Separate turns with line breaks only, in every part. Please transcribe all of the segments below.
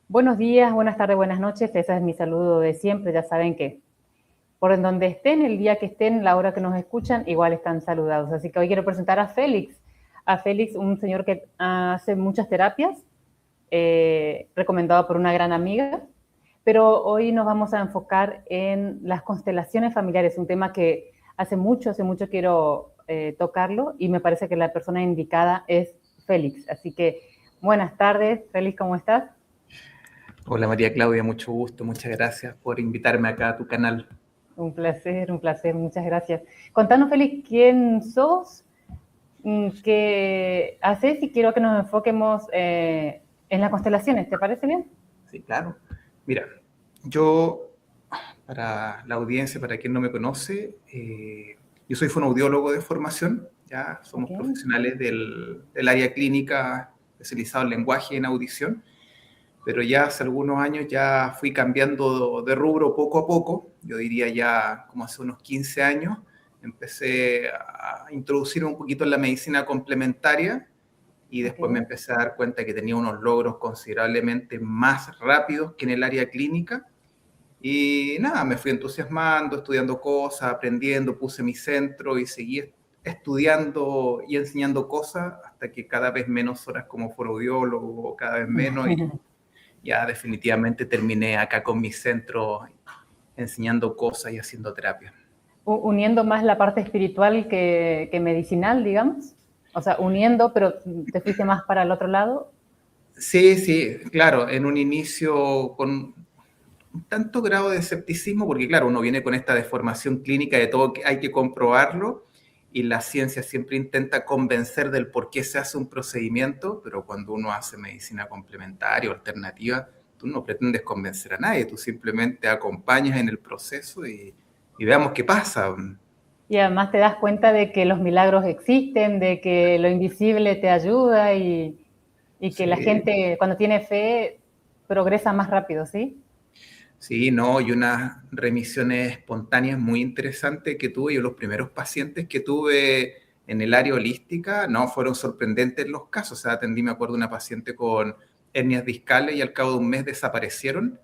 Buenos días, buenas tardes, buenas noches. Ese es mi saludo de siempre. Ya saben que por en donde estén, el día que estén, la hora que nos escuchan, igual están saludados. Así que hoy quiero presentar a Félix. A Félix, un señor que hace muchas terapias, recomendado por una gran amiga. Pero hoy nos vamos a enfocar en las constelaciones familiares, un tema que hace mucho quiero tocarlo y me parece que la persona indicada es Félix. Así que buenas tardes, Félix, ¿cómo estás?
Hola María Claudia, mucho gusto, muchas gracias por invitarme acá a tu canal.
Un placer, muchas gracias. Contanos, Félix, quién sos, qué haces y quiero que nos enfoquemos en las constelaciones, ¿te parece bien?
Sí, claro. Mira, yo, para la audiencia, para quien no me conoce, yo soy fonoaudiólogo de formación, ya
Ok,
somos profesionales del área clínica especializado en lenguaje y en audición, pero ya hace algunos años ya fui cambiando de rubro poco a poco, yo diría ya como hace unos 15 años, empecé a introducirme un poquito en la medicina complementaria y
ok.
después me empecé a dar cuenta que tenía unos logros considerablemente más rápidos que en el área clínica. Y nada, me fui entusiasmando, estudiando cosas, aprendiendo, puse mi centro y seguí estudiando y enseñando cosas hasta que cada vez menos horas como fonoaudiólogo, cada vez menos, y ya definitivamente terminé acá con mi centro enseñando cosas y haciendo terapia.
Uniendo más la parte espiritual que medicinal, digamos. O sea, uniendo, pero te fuiste más para el otro lado.
Sí, sí, claro, en un inicio con un tanto grado de escepticismo, porque claro, uno viene con esta deformación clínica de todo que hay que comprobarlo y la ciencia siempre intenta convencer del por qué se hace un procedimiento, pero cuando uno hace medicina complementaria o alternativa, tú no pretendes convencer a nadie, tú simplemente acompañas en el proceso y veamos qué pasa.
Y además te das cuenta de que los milagros existen, de que lo invisible te ayuda y que la
Sí,
gente cuando tiene fe progresa más rápido, ¿sí?
sí, no, y unas remisiones espontáneas muy interesantes que tuve. Yo los primeros pacientes que tuve en el área holística, no, fueron sorprendentes los casos. O sea, atendí, me acuerdo, una paciente con hernias discales y al cabo de un mes desaparecieron.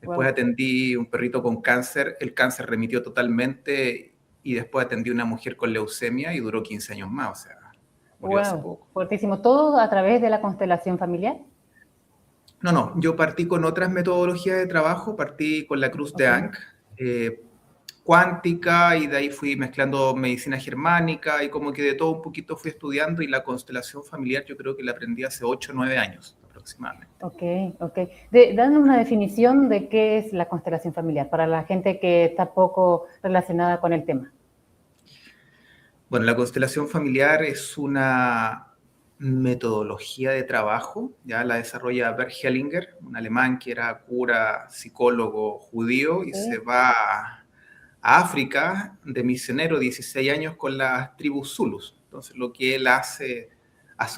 Después
Wow.
atendí un perrito con cáncer, el cáncer remitió totalmente y después atendí una mujer con leucemia y duró 15 años más, o sea, murió hace
Wow,
poco.
fuertísimo. Todo a través de la constelación familiar.
No, no, yo partí con otras metodologías de trabajo, partí con la cruz de
Ok.
Ankh, cuántica, y de ahí fui mezclando medicina germánica y como que de todo un poquito fui estudiando, y la constelación familiar yo creo que la aprendí hace 8 o 9 años aproximadamente.
Ok, ok. Danos una definición de qué es la constelación familiar para la gente que está poco relacionada con el tema.
Bueno, la constelación familiar es una metodología de trabajo, ya la desarrolla Bert Hellinger, un alemán que era cura, psicólogo judío, y se
Ok,
va a África de misionero, 16 años, con las tribus Zulus. Entonces lo que él hace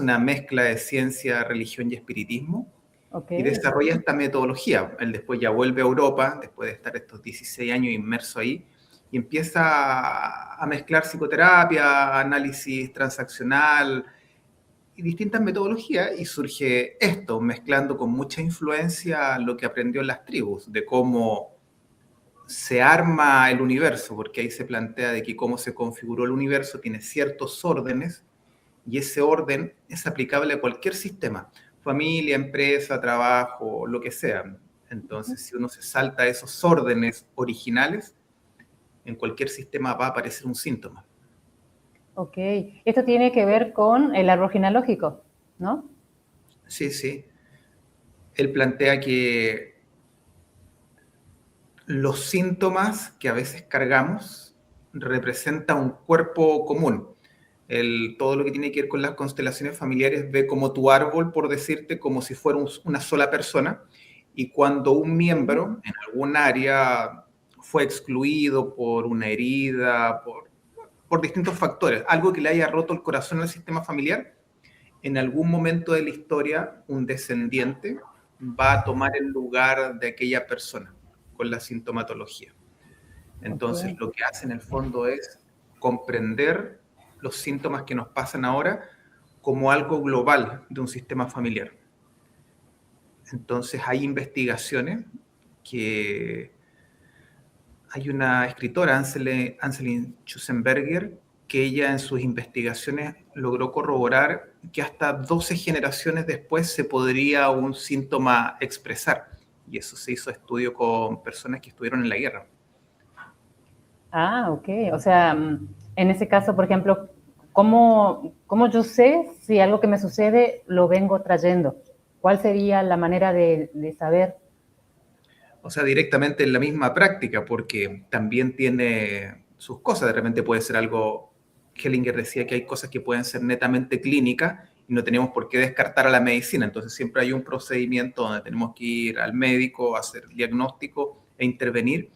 una mezcla de ciencia, religión y espiritismo
ok,
y desarrolla esta metodología. Él después ya vuelve a Europa, después de estar estos 16 años inmerso ahí, y empieza a mezclar psicoterapia, análisis transaccional y distintas metodologías, y surge esto, mezclando con mucha influencia lo que aprendió en las tribus, de cómo se arma el universo, porque ahí se plantea de que cómo se configuró el universo tiene ciertos órdenes y ese orden es aplicable a cualquier sistema, familia, empresa, trabajo, lo que sea. Entonces, si uno se salta esos órdenes originales, en cualquier sistema va a aparecer un síntoma.
ok. Esto tiene que ver con el árbol genealógico, ¿no?
Sí, sí. Él plantea que los síntomas que a veces cargamos representan un cuerpo común. Todo lo que tiene que ver con las constelaciones familiares ve como tu árbol, por decirte, como si fuera una sola persona, y cuando un
Ok,
miembro en algún área fue excluido por una herida, por distintos factores, algo que le haya roto el corazón al sistema familiar, en algún momento de la historia un descendiente va a tomar el lugar de aquella persona con la sintomatología.
ok,
Entonces, lo que hace en el fondo es comprender los síntomas que nos pasan ahora como algo global de un sistema familiar. Entonces hay investigaciones que hay una escritora, Anselin Schussenberger, que ella en sus investigaciones logró corroborar que hasta 12 generaciones después se podría un síntoma expresar. Y eso se hizo estudio con personas que estuvieron en la guerra.
Ah, ok. O sea, en ese caso, por ejemplo, ¿cómo yo sé si algo que me sucede lo vengo trayendo? ¿Cuál sería la manera de saber?
O sea, directamente en la misma práctica, porque también tiene sus cosas. De repente puede ser algo, Hellinger decía que hay cosas que pueden ser netamente clínicas y no tenemos por qué descartar a la medicina. Entonces siempre hay un procedimiento donde tenemos que ir al médico, hacer el diagnóstico e intervenir.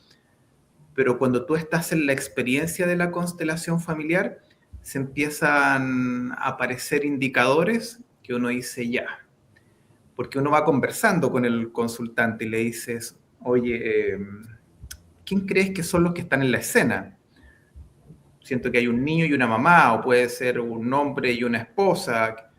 Pero cuando tú estás en la experiencia de la constelación familiar, se empiezan a aparecer indicadores que uno dice ya, porque uno va conversando con el consultante y le dices, oye, ¿quién crees que son los que están en la escena? Siento que hay un niño y una mamá, o puede ser un hombre y una esposa.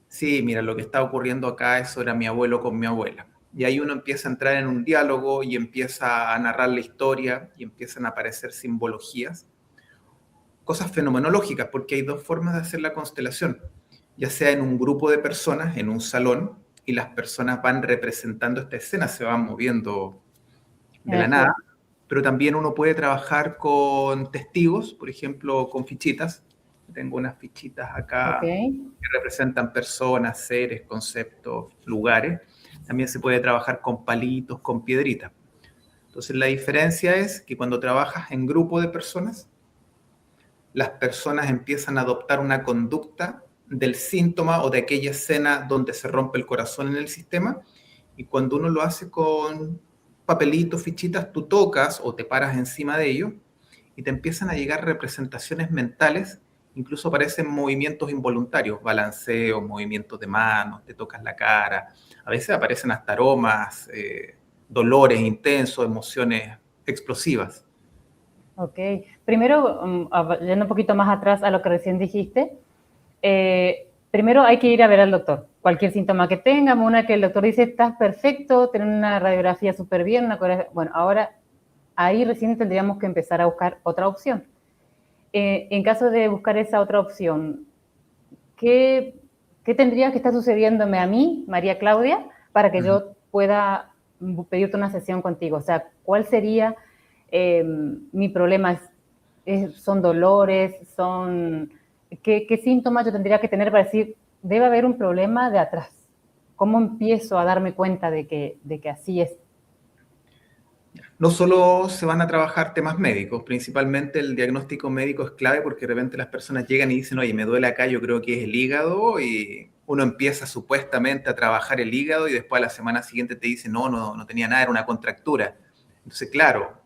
Sí, mira, lo que está ocurriendo acá, eso era mi abuelo con mi abuela. Y ahí uno empieza a entrar en un diálogo y empieza a narrar la historia y empiezan a aparecer simbologías, cosas fenomenológicas, porque hay dos formas de hacer la constelación, ya sea en un grupo de personas, en un salón, y las personas van representando esta escena, se van moviendo de la nada, pero también uno puede trabajar con testigos, por ejemplo, con fichitas. Tengo unas fichitas acá
Ok.
que representan personas, seres, conceptos, lugares. También se puede trabajar con palitos, con piedritas. Entonces la diferencia es que cuando trabajas en grupo de personas, las personas empiezan a adoptar una conducta del síntoma o de aquella escena donde se rompe el corazón en el sistema, y cuando uno lo hace con papelitos, fichitas, tú tocas o te paras encima de ellos y te empiezan a llegar representaciones mentales, incluso aparecen movimientos involuntarios, balanceos, movimientos de manos, te tocas la cara, a veces aparecen hasta aromas, dolores intensos, emociones explosivas.
Ok. Primero, yendo un poquito más atrás a lo que recién dijiste, primero hay que ir a ver al doctor. Cualquier síntoma que tengamos, una que el doctor dice, estás perfecto, tener una radiografía súper bien, bueno, ahora ahí recién tendríamos que empezar a buscar otra opción. En caso de buscar esa otra opción, ¿qué, ¿qué tendría que estar sucediéndome a mí, María Claudia, para que yo pueda pedirte una sesión contigo? O sea, ¿cuál sería mi problema? ¿Son dolores? ¿Qué síntomas yo tendría que tener para decir, debe haber un problema de atrás? ¿Cómo empiezo a darme cuenta de que así es?
No solo se van a trabajar temas médicos, principalmente el diagnóstico médico es clave porque de repente las personas llegan y dicen, oye, me duele acá, yo creo que es el hígado, y uno empieza supuestamente a trabajar el hígado y después a la semana siguiente te dice, no tenía nada, era una contractura. Entonces, claro,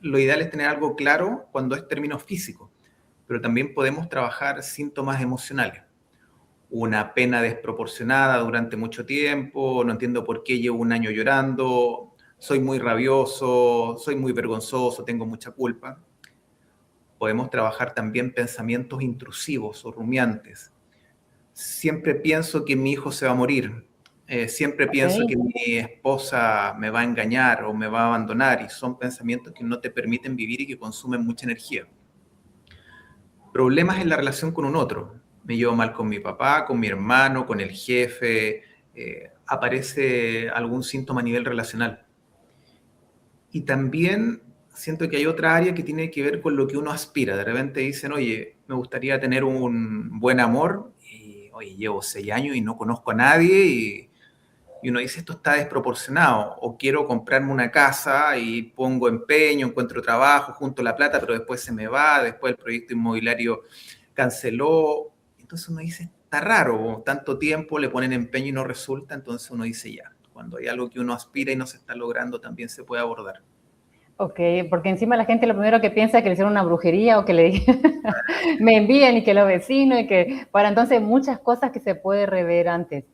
lo ideal es tener algo claro cuando es término físico, pero también podemos trabajar síntomas emocionales. Una pena desproporcionada durante mucho tiempo, no entiendo por qué llevo un año llorando, soy muy rabioso, soy muy vergonzoso, tengo mucha culpa. Podemos trabajar también pensamientos intrusivos o rumiantes. Siempre pienso que mi hijo se va a morir, siempre
¿Ok?
pienso que mi esposa me va a engañar o me va a abandonar, y son pensamientos que no te permiten vivir y que consumen mucha energía. Problemas en la relación con un otro. Me llevo mal con mi papá, con mi hermano, con el jefe, aparece algún síntoma a nivel relacional. Y también siento que hay otra área que tiene que ver con lo que uno aspira. De repente dicen, oye, me gustaría tener un buen amor, y oye, llevo 6 años y no conozco a nadie, y uno dice, esto está desproporcionado, o quiero comprarme una casa y pongo empeño, encuentro trabajo, junto la plata, pero después se me va, después el proyecto inmobiliario canceló. Entonces uno dice, está raro, tanto tiempo le ponen empeño y no resulta, entonces uno dice ya, cuando hay algo que uno aspira y no se está logrando, también se puede abordar.
Ok, porque encima la gente lo primero que piensa es que le hicieron una brujería o que le me envían y que los vecinos y que para entonces muchas cosas que se puede rever antes.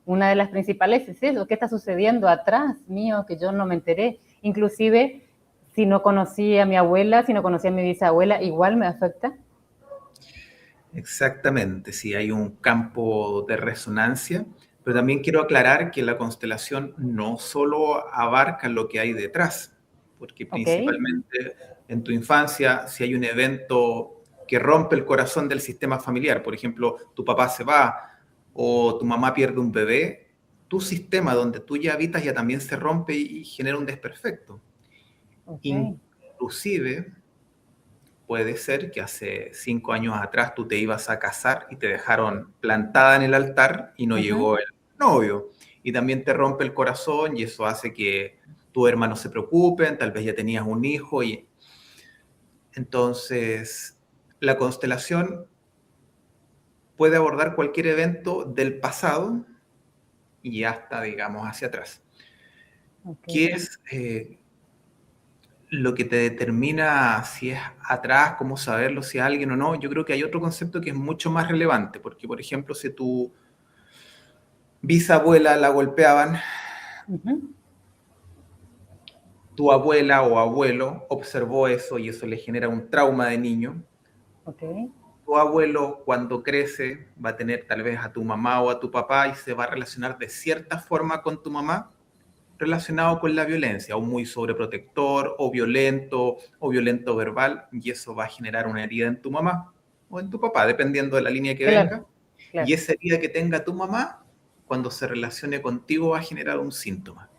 Una de las principales es eso, ¿qué está sucediendo atrás mío que yo no me enteré? Inclusive si no conocí a mi abuela, si no conocí a mi bisabuela, igual me afecta.
Exactamente, sí, hay un campo de resonancia. Pero también quiero aclarar que la constelación no solo abarca lo que hay detrás, porque
¿Ok?
principalmente en tu infancia, si hay un evento que rompe el corazón del sistema familiar, por ejemplo, tu papá se va o tu mamá pierde un bebé, tu sistema donde tú ya habitas ya también se rompe y genera un desperfecto.
Ok.
Inclusive puede ser que hace 5 años atrás tú te ibas a casar y te dejaron plantada en el altar y no
Ujú.
llegó el novio. Y también te rompe el corazón y eso hace que tus hermanos se preocupen, tal vez ya tenías un hijo y entonces la constelación puede abordar cualquier evento del pasado y hasta, digamos, hacia atrás.
Ok.
¿Qué es lo que te determina si es atrás, cómo saberlo, si es alguien o no? Yo creo que hay otro concepto que es mucho más relevante, porque, por ejemplo, si tu bisabuela la golpeaban,
Ujú.
tu abuela o abuelo observó eso y eso le genera un trauma de niño.
Ok.
Tu abuelo, cuando crece, va a tener tal vez a tu mamá o a tu papá y se va a relacionar de cierta forma con tu mamá, relacionado con la violencia, o muy sobreprotector, o violento verbal, y eso va a generar una herida en tu mamá o en tu papá, dependiendo de la línea que
Claro,
venga. Y
claro.
esa herida que tenga tu mamá, cuando se relacione contigo, va a generar un síntoma.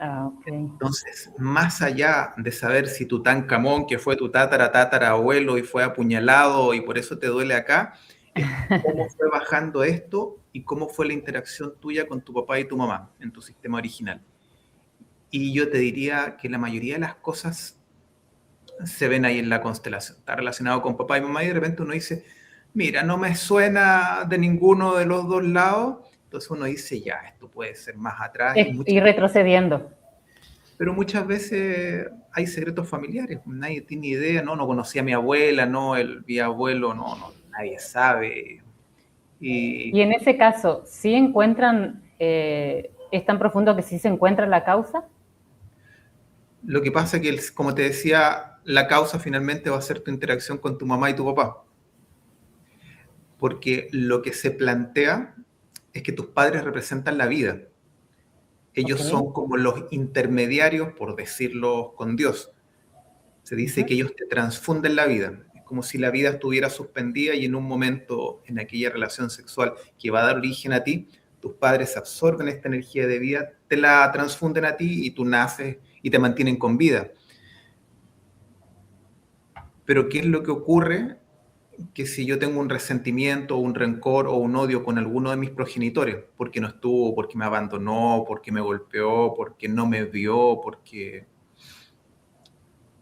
Ah, ok.
Entonces, más allá de saber si Tutankamón, que fue tu tatarabuelo y fue apuñalado y por eso te duele acá, es cómo fue bajando esto y cómo fue la interacción tuya con tu papá y tu mamá en tu sistema original. Y yo te diría que la mayoría de las cosas se ven ahí en la constelación. Está relacionado con papá y mamá y de repente uno dice, mira, no me suena de ninguno de los dos lados. Entonces uno dice, ya, esto puede ser más atrás y muchas.
Ir retrocediendo.
Pero muchas veces hay secretos familiares, nadie tiene idea, no conocía a mi abuela, no, el bisabuelo, no, nadie sabe.
Y
Y
en ese caso, ¿sí encuentran, es tan profundo que sí se encuentra la causa?
lo que pasa es que, como te decía, la causa finalmente va a ser tu interacción con tu mamá y tu papá, porque lo que se plantea es que tus padres representan la vida.
Ok.
Ellos son como los intermediarios, por decirlo, con Dios. Se dice
Ujú.
que ellos te transfunden la vida. Es como si la vida estuviera suspendida y en un momento, en aquella relación sexual que va a dar origen a ti, tus padres absorben esta energía de vida, te la transfunden a ti y tú naces y te mantienen con vida. Pero ¿qué es lo que ocurre? Que si yo tengo un resentimiento, un rencor o un odio con alguno de mis progenitores, porque no estuvo, porque me abandonó, porque me golpeó, porque no me vio, porque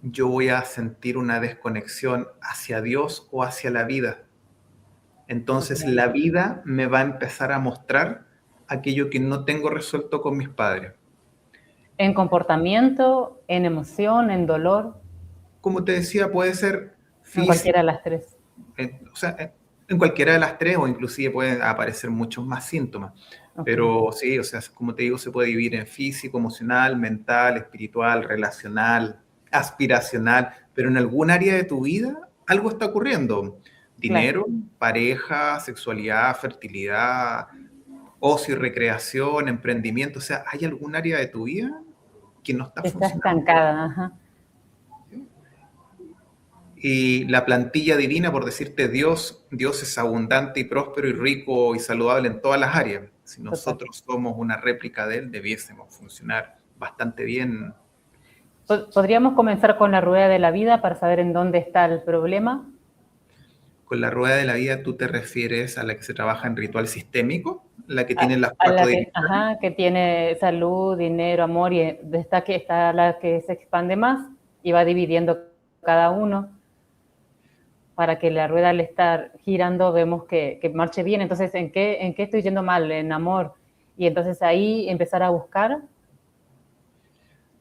yo voy a sentir una desconexión hacia Dios o hacia la vida.
Ok.
Entonces la vida me va a empezar a mostrar aquello que no tengo resuelto con mis padres.
En comportamiento, en emoción, en dolor,
Como te decía, puede ser
en
físico,
cualquiera de las tres.
o sea, en cualquiera de las tres o inclusive pueden aparecer muchos más síntomas.
Ok.
Pero sí, o sea, como te digo, se puede dividir en físico, emocional, mental, espiritual, relacional, aspiracional, pero en algún área de tu vida algo está ocurriendo.
Claro.
Dinero, pareja, sexualidad, fertilidad, ocio y recreación, emprendimiento, o sea, ¿hay algún área de tu vida que no está
Está
funcionando?
estancada. Ajá.
Y la plantilla divina, por decirte Dios es abundante y próspero y rico y saludable en todas las áreas. Si
Total.
nosotros somos una réplica de él, debiésemos funcionar bastante bien.
Podríamos comenzar con la rueda de la vida para saber en dónde está el problema.
Con la rueda de la vida, ¿tú te refieres a la que se trabaja en ritual sistémico? ¿La que tiene las
A
cuatro
la que,
divisiones?
ajá, que tiene salud, dinero, amor, y está, que está la que se expande más y va dividiendo cada uno para que la rueda al estar girando vemos que marche bien. Entonces, en qué estoy yendo mal? En amor. Y entonces ahí empezar a buscar.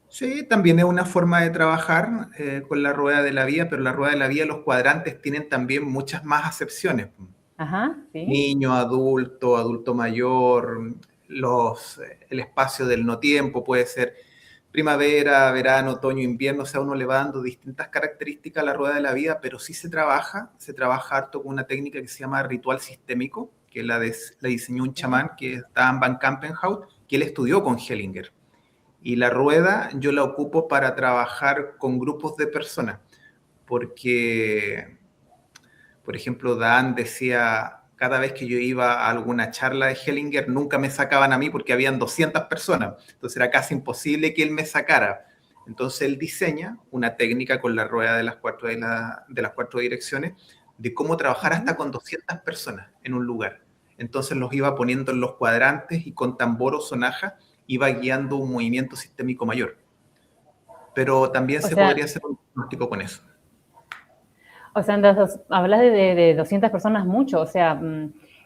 Sí, también es una forma de trabajar con la rueda de la vida, pero la rueda de la vida, los cuadrantes tienen también muchas más acepciones.
Ajá, sí,
Niño, adulto, adulto mayor, el espacio del no tiempo puede ser primavera, verano, otoño, invierno, o sea, uno le va dando distintas características a la rueda de la vida, pero sí se trabaja harto con una técnica que se llama ritual sistémico, que la diseñó un chamán que está en Van Kampenhout, que él estudió con Hellinger. Y la rueda yo la ocupo para trabajar con grupos de personas, porque, por ejemplo, Dan decía, cada vez que yo iba a alguna charla de Hellinger, nunca me sacaban a mí porque habían 200 personas, entonces era casi imposible que él me sacara. Entonces él diseña una técnica con la rueda de las cuatro direcciones de cómo trabajar hasta con 200 personas en un lugar. Entonces los iba poniendo en los cuadrantes y con tambor o sonaja iba guiando un movimiento sistémico mayor. Pero también
O
se
sea,
podría hacer un diagnóstico con eso.
entonces, hablas de 200 personas mucho, o sea,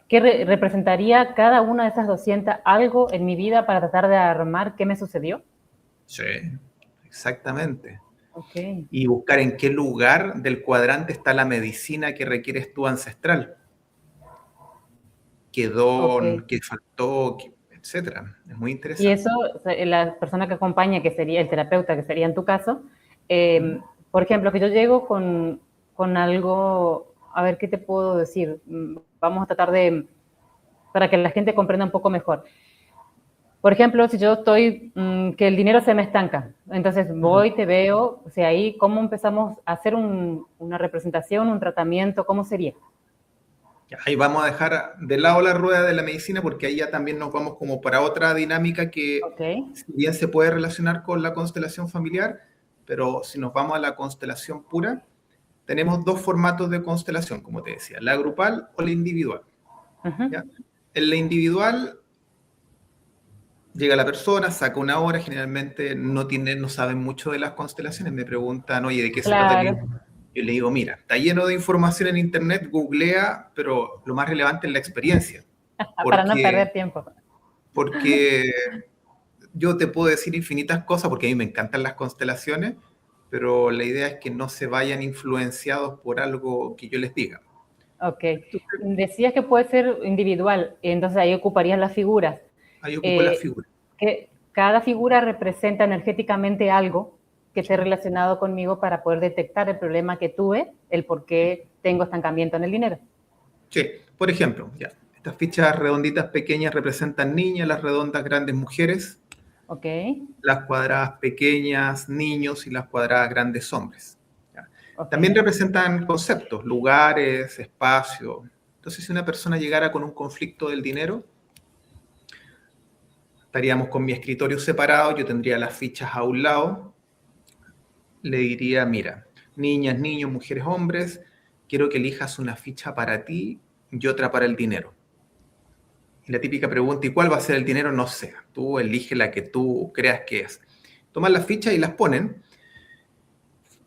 ¿qué representaría cada una de esas 200 algo en mi vida para tratar de armar qué me sucedió?
Sí, exactamente.
Ok,
Y buscar en qué lugar del cuadrante está la medicina que requieres tu ancestral. Qué
ok.
don, qué faltó, etcétera. Es muy
Y
interesante.
eso, o sea, la persona que acompaña, que sería el terapeuta, que sería en tu caso,
¿Mm?
por ejemplo, que yo llego con algo, a ver, ¿qué te puedo decir? Vamos a tratar de, para que la gente comprenda un poco mejor. Por ejemplo, si yo estoy, que el dinero se me estanca, entonces
Ujú.
voy, te veo, o sea, ahí, ¿cómo empezamos a hacer una representación, un tratamiento? ¿Cómo sería?
Ahí vamos a dejar de lado la rueda de la medicina porque ahí ya también nos vamos como para otra dinámica que
Ok,
si bien se puede relacionar con la constelación familiar, pero si nos vamos a la constelación pura, tenemos dos formatos de constelación, como te decía, la grupal o la individual. ¿Ya? En la individual llega la persona, saca una hora, generalmente no saben mucho de las constelaciones, me preguntan, oye, ¿de qué se trata el
claro,
libro? Yo le digo, mira, está lleno de información en internet, googlea, pero lo más relevante es la experiencia,
para no
porque,
perder tiempo.
porque yo te puedo decir infinitas cosas, porque a mí me encantan las constelaciones, pero la idea es que no se vayan influenciados por algo que yo les diga.
Ok.
Entonces,
Decías que puede ser individual, entonces ahí ocuparías las figuras.
ahí ocupo la
Eh,
figura.
que cada figura representa energéticamente algo que esté relacionado conmigo para poder detectar el problema que tuve, el por qué tengo estancamiento en el dinero.
Sí, por ejemplo, ya, estas fichas redonditas pequeñas representan niñas, las redondas grandes mujeres,
Ok,
las cuadradas pequeñas niños y las cuadradas grandes hombres. ¿Ya?
ok,
También representan conceptos, lugares, espacio. Entonces, si una persona llegara con un conflicto del dinero, estaríamos con mi escritorio separado, yo tendría las fichas a un lado, le diría, mira, niñas, niños, mujeres, hombres, quiero que elijas una ficha para ti y otra para el dinero. Y la típica pregunta, ¿y cuál va a ser el dinero? No sé. Tú elige la que tú creas que es. Toman las fichas y las ponen,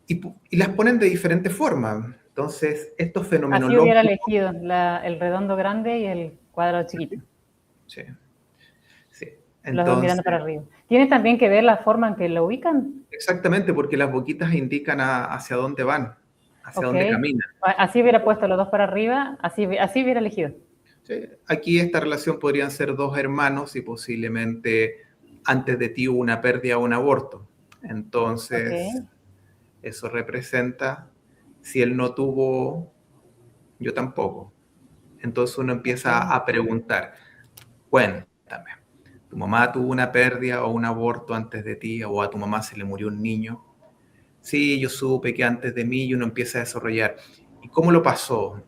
y las ponen de diferentes formas. Entonces, esto
así hubiera
fenomenológico.
elegido el redondo grande y el cuadrado chiquito.
Sí, sí.
Los dos mirando para
Entonces,
arriba. ¿Tiene también que ver la forma en que lo ubican?
exactamente, porque las boquitas indican hacia dónde van, hacia
Ok,
dónde caminan.
así hubiera puesto los dos para arriba, así hubiera elegido.
Sí. Aquí esta relación podrían ser dos hermanos y posiblemente antes de ti hubo una pérdida o un aborto.
Ok,
Entonces, eso representa, si él no tuvo, yo tampoco. Entonces uno
ok.
empieza a preguntar, cuéntame, ¿tu mamá tuvo una pérdida o un aborto antes de ti o a tu mamá se le murió un niño? Sí, yo supe que antes de mí y uno empieza a desarrollar. ¿Y cómo lo pasó?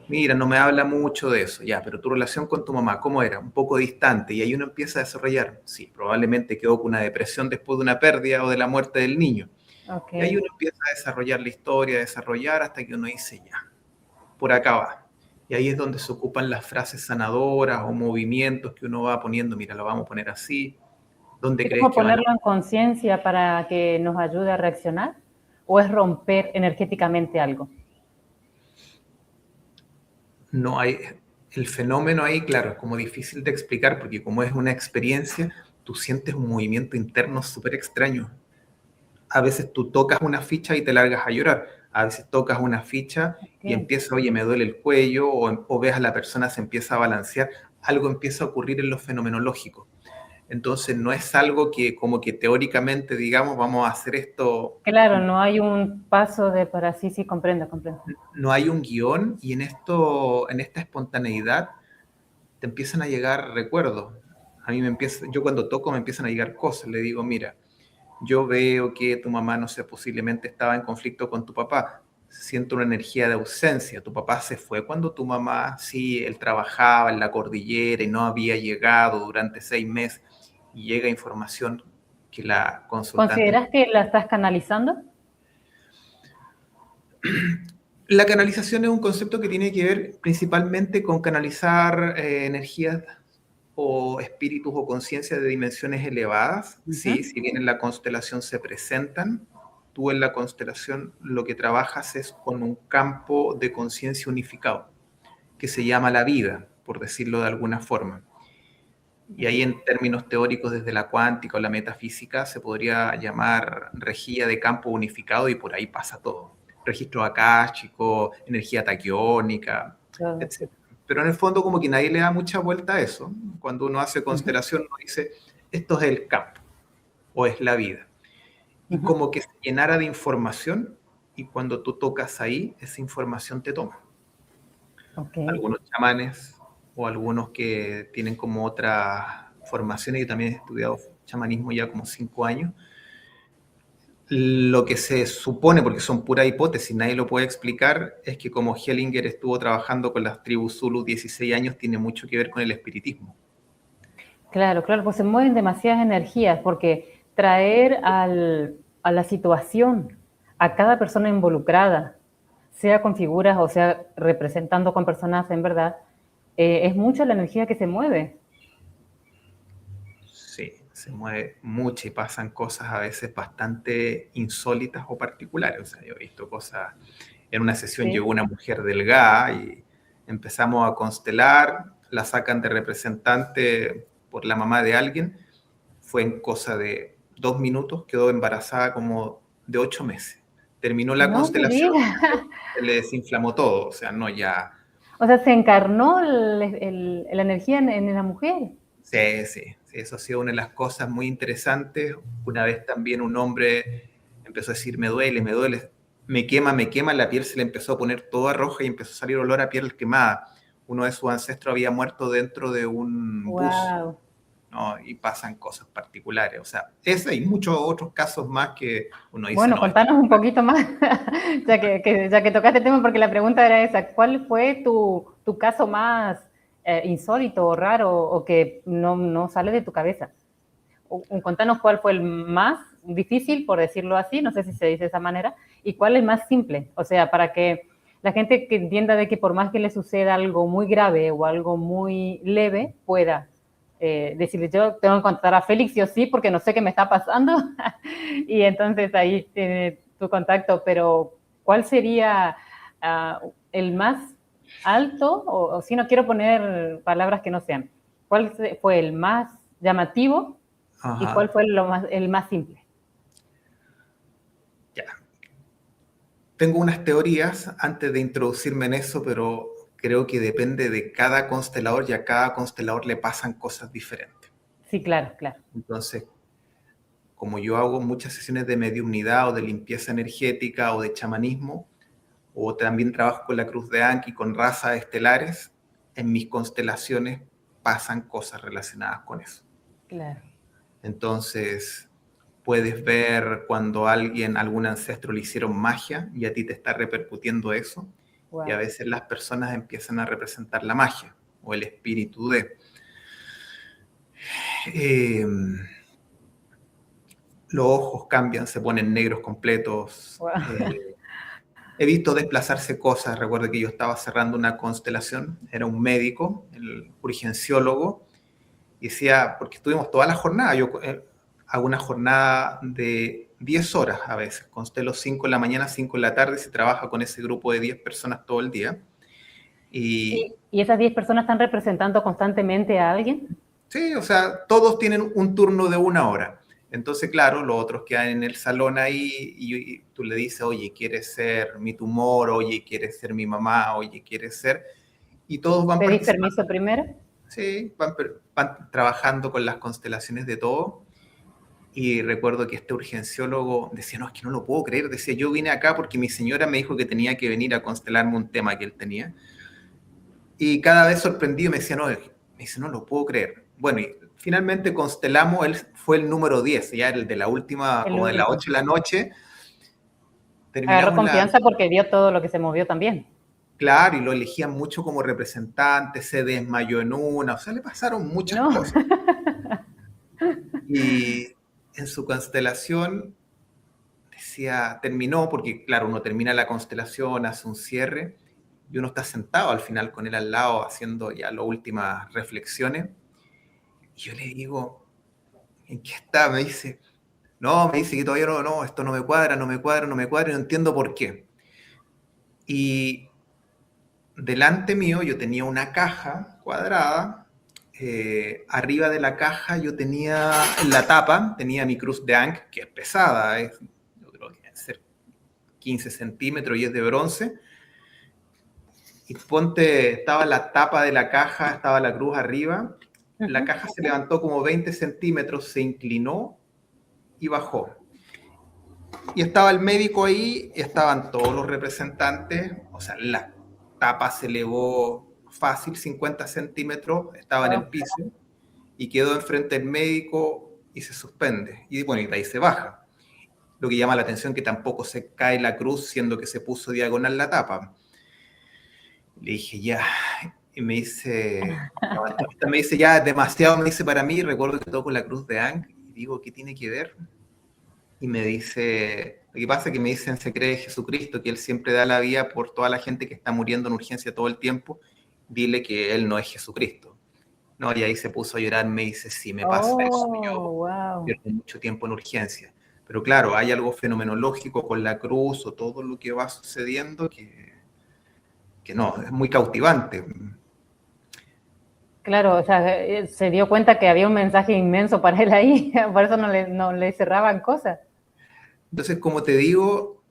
Mira, no me habla mucho de eso, ya, pero tu relación con tu mamá, ¿cómo era? Un poco distante y ahí uno empieza a desarrollar. Sí, probablemente quedó con una depresión después de una pérdida o de la muerte del niño.
Ok.
Y ahí uno empieza a desarrollar la historia, a desarrollar hasta que uno dice, ya, por acá va. Y ahí es donde se ocupan las frases sanadoras o movimientos que uno va poniendo, mira, lo vamos a poner así, ¿dónde
¿Es
crees
como
que va la...
ponerlo en conciencia para que nos ayude a reaccionar? ¿O es romper energéticamente algo?
No hay, el fenómeno ahí, claro, es como difícil de explicar porque como es una experiencia, tú sientes un movimiento interno súper extraño. A veces tú tocas una ficha y te largas a llorar. A veces tocas una ficha y
Ok.
empieza, oye, me duele el cuello, o ves a la persona se empieza a balancear. Algo empieza a ocurrir en lo fenomenológico. Entonces no es algo que como que teóricamente digamos vamos a hacer esto,
Claro, no hay un paso de para sí, sí, comprendo, comprendo.
no hay un guión y en esta espontaneidad te empiezan a llegar recuerdos. Yo cuando toco me empiezan a llegar cosas. Le digo, mira, yo veo que tu mamá, no sé, posiblemente estaba en conflicto con tu papá. Siento una energía de ausencia. Tu papá se fue cuando tu mamá, sí, él trabajaba en la cordillera y no había llegado durante 6 meses. Y llega información que la consultante...
¿Consideras que la estás canalizando?
La canalización es un concepto que tiene que ver principalmente con canalizar energías o espíritus o conciencias de dimensiones elevadas. Sí,
Ujú.
si bien en la constelación se presentan, tú en la constelación lo que trabajas es con un campo de conciencia unificado, que se llama la vida, por decirlo de alguna forma. Y ahí en términos teóricos desde la cuántica o la metafísica se podría llamar rejilla de campo unificado y por ahí pasa todo. Registro akáshico, energía taquiónica,
Todo eso.
etc. Pero en el fondo como que nadie le da mucha vuelta a eso. Cuando uno hace
Ujú,
constelación uno dice, esto es el campo o es la vida. Y
ujú.
como que se llenara de información y cuando tú tocas ahí, esa información te toma.
Ok.
Algunos chamanes o algunos que tienen como otra formación, y yo también he estudiado chamanismo ya como 5 años, lo que se supone, porque son pura hipótesis, nadie lo puede explicar, es que como Hellinger estuvo trabajando con las tribus Zulu 16 años, tiene mucho que ver con el espiritismo.
Claro, claro, pues se mueven demasiadas energías porque traer a la situación a cada persona involucrada, sea con figuras o sea representando con personas en verdad, es mucha la energía que se mueve.
Sí, se mueve mucho y pasan cosas a veces bastante insólitas o particulares. O sea, yo he visto cosas, en una sesión llegó
Sí.
una mujer delgada y empezamos a constelar, la sacan de representante por la mamá de alguien, fue en cosa de 2 minutos, quedó embarazada como de 8 meses. Terminó la
No me
constelación,
digas.
se le desinflamó todo, o sea, no ya...
O sea, se encarnó la energía en la mujer.
Sí, sí, sí, eso ha sido una de las cosas muy interesantes. Una vez también un hombre empezó a decir, me duele, me quema, la piel se le empezó a poner toda roja y empezó a salir olor a piel quemada. Uno de sus ancestros había muerto dentro de un bus,
Wow.
¿no? Y pasan cosas particulares. O sea, ese y muchos otros casos más que uno dice,
Bueno,
no, esto...
contanos un poquito más, ya que tocaste el tema, porque la pregunta era esa, ¿cuál fue tu caso más insólito o raro o que no sale de tu cabeza? Contanos cuál fue el más difícil, por decirlo así, no sé si se dice de esa manera, y cuál es el más simple, o sea, para que la gente que entienda de que por más que le suceda algo muy grave o algo muy leve, pueda decirle, yo tengo que contar a Félix sí o sí porque no sé qué me está pasando, y entonces ahí tiene tu contacto, pero ¿cuál sería el más alto? O si no quiero poner palabras que no sean, ¿cuál fue el más llamativo y cuál
Ajá,
fue el más simple?
ya. Tengo unas teorías antes de introducirme en eso, pero creo que depende de cada constelador y a cada constelador le pasan cosas diferentes.
Sí, claro, claro.
Entonces, como yo hago muchas sesiones de mediumnidad o de limpieza energética o de chamanismo, o también trabajo con la Cruz de Anki y con razas estelares, en mis constelaciones pasan cosas relacionadas con eso.
Claro.
Entonces, puedes ver cuando algún ancestro le hicieron magia y a ti te está repercutiendo eso, y a
Wow.
veces las personas empiezan a representar la magia o el espíritu de... Eh, los ojos cambian, se ponen negros completos.
Wow.
He visto desplazarse cosas. Recuerdo que yo estaba cerrando una constelación, era un médico, el urgenciólogo, y decía, porque estuvimos toda la jornada, yo hago una jornada de 10 horas a veces, constelo 5 en la mañana, 5 en la tarde, y se trabaja con ese grupo de 10 personas todo el día. Y
¿Y esas 10 personas están representando constantemente a alguien?
sí, o sea, todos tienen un turno de 1 hora. Entonces, claro, los otros quedan en el salón ahí y tú le dices, oye, ¿quieres ser mi tumor? Oye, ¿quieres ser mi mamá? Oye, ¿quieres ser? Y todos van
¿Pedís
participando.
permiso primero?
Sí, van trabajando con las constelaciones de todo. Y recuerdo que este urgenciólogo decía, no, es que no lo puedo creer. Decía, yo vine acá porque mi señora me dijo que tenía que venir a constelarme un tema que él tenía. Y cada vez sorprendido me decía, no, Me dice, no lo puedo creer. Bueno, y finalmente constelamos, él fue el número 10, ya el de la última,
El
como de las
último.
8 de la noche.
Agarró
Terminamos la...
confianza porque vio todo lo que se movió también.
Claro, y lo elegían mucho como representante, se desmayó en una, o sea, le pasaron muchas
No.
cosas. Y en su constelación decía, terminó, porque claro, uno termina la constelación, hace un cierre, y uno está sentado al final con él al lado haciendo ya las últimas reflexiones. Y yo le digo, ¿en qué está? Me dice, no, me dice que todavía no, esto no me cuadra, no me cuadra, no me cuadra, y no entiendo por qué. Y delante mío yo tenía una caja cuadrada, arriba de la caja yo tenía en la tapa, tenía mi cruz de Ankh, que es pesada, yo creo que debe ser 15 centímetros y es de bronce. Y ponte, estaba la tapa de la caja, estaba la cruz arriba, la caja se levantó como 20 centímetros, se inclinó y bajó. Y estaba el médico ahí, estaban todos los representantes, o sea, la tapa se elevó fácil 50 centímetros, estaba en el
Wow.
piso y quedó enfrente del médico y se suspende. Y bueno, y de ahí se baja. Lo que llama la atención es que tampoco se cae la cruz, siendo que se puso diagonal la tapa. Le dije, ya, y me dice, me dice, ya, demasiado, me dice para mí, recuerdo que toco la cruz de Ankh, y digo, ¿qué tiene que ver? Y me dice, lo que pasa es que me dicen, se cree Jesucristo, que Él siempre da la vida por toda la gente que está muriendo en urgencia todo el tiempo, dile que Él no es Jesucristo. No, y ahí se puso a llorar, me dice, sí, me pasa eso,
Oh,
yo
wow.
pierdo mucho tiempo en urgencia. Pero claro, hay algo fenomenológico con la cruz o todo lo que va sucediendo que no, es muy cautivante.
Claro, o sea, se dio cuenta que había un mensaje inmenso para él ahí, por eso no le cerraban cosas.
Entonces, como te digo,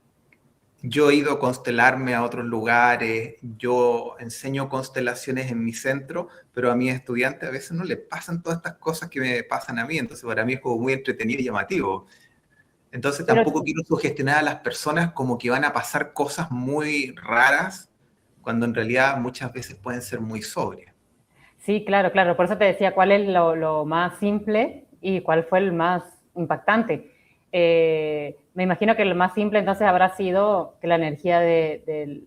yo he ido a constelarme a otros lugares, yo enseño constelaciones en mi centro, pero a mis estudiantes a veces no les pasan todas estas cosas que me pasan a mí, entonces para mí es como muy entretenido y llamativo. Entonces
Pero
tampoco quiero sugestionar a las personas como que van a pasar cosas muy raras, cuando en realidad muchas veces pueden ser muy sobrias.
sí, claro, claro. Por eso te decía cuál es lo más simple y cuál fue el más impactante. Me imagino que lo más simple entonces habrá sido que la energía del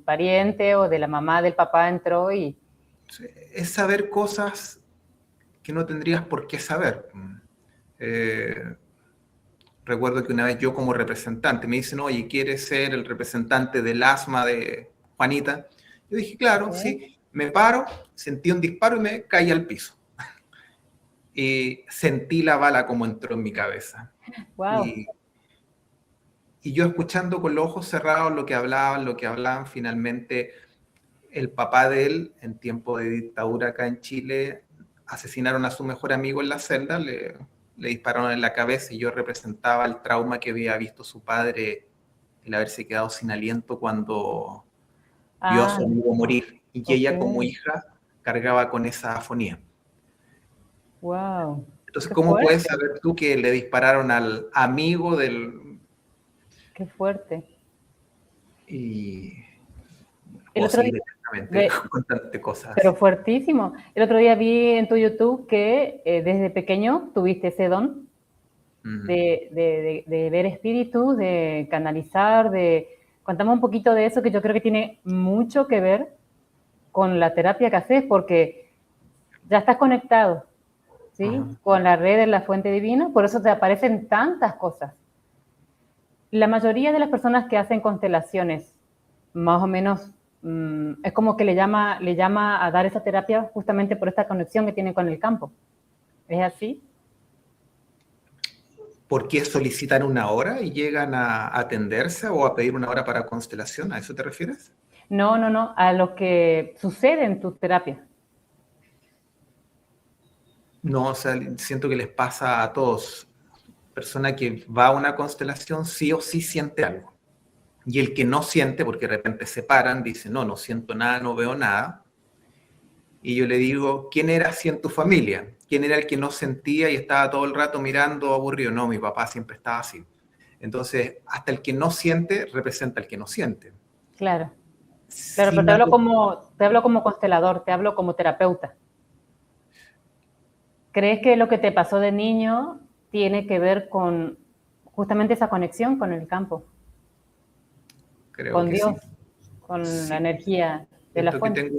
pariente o de la mamá del papá entró y...
Es saber cosas que no tendrías por qué saber. Eh, Recuerdo que una vez yo como representante me dicen, oye, ¿quieres ser el representante del asma de Juanita? Yo dije, claro,
Okay.
sí. Me paro, sentí un disparo y me caí al piso. Y sentí la bala como entró en mi cabeza.
Wow.
Y, y yo escuchando con los ojos cerrados lo que hablaban, finalmente el papá de él, en tiempo de dictadura acá en Chile, asesinaron a su mejor amigo en la celda, le dispararon en la cabeza y yo representaba el trauma que había visto su padre, el haberse quedado sin aliento cuando vio a
Ah,
su amigo morir y que
ok.
ella como hija cargaba con esa afonía.
Wow.
Entonces,
Qué
¿cómo puedes
fuerte,
saber tú que le dispararon al amigo del...
qué fuerte.
Y
El
puedo
otro
seguir
día,
eternamente
ve-
contándote cosas
pero
así.
fuertísimo. El otro día vi en tu YouTube que desde pequeño tuviste ese don
Uh-huh.
de ver espíritus, de canalizar, de... Contame un poquito de eso que yo creo que tiene mucho que ver con la terapia que haces porque ya estás conectado, ¿sí?
Uh-huh.
Con la red de la fuente divina, por eso te aparecen tantas cosas. La mayoría de las personas que hacen constelaciones, más o menos, es como que le llama a dar esa terapia justamente por esta conexión que tiene con el campo. ¿Es así?
¿Por qué solicitan una hora y llegan a atenderse o a pedir una hora para constelación? ¿A eso te refieres?
No, no, no, a lo que sucede en tu terapia.
No, o sea, siento que les pasa a todos. Persona que va a una constelación sí o sí siente algo. Y el que no siente, porque de repente se paran, dice, no, no siento nada, no veo nada. Y yo le digo, ¿quién era así en tu familia? ¿Quién era el que no sentía y estaba todo el rato mirando aburrido? No, mi papá siempre estaba así. Entonces, hasta el que no siente representa al que no siente.
Claro, claro,
Sí
pero
me ha tocado.
te hablo como constelador, te hablo como terapeuta. ¿Crees que lo que te pasó de niño tiene que ver con justamente esa conexión con el campo,
Creo
con
que
Dios,
sí.
con la
Sí,
energía de la
siento que
fuente?
tengo,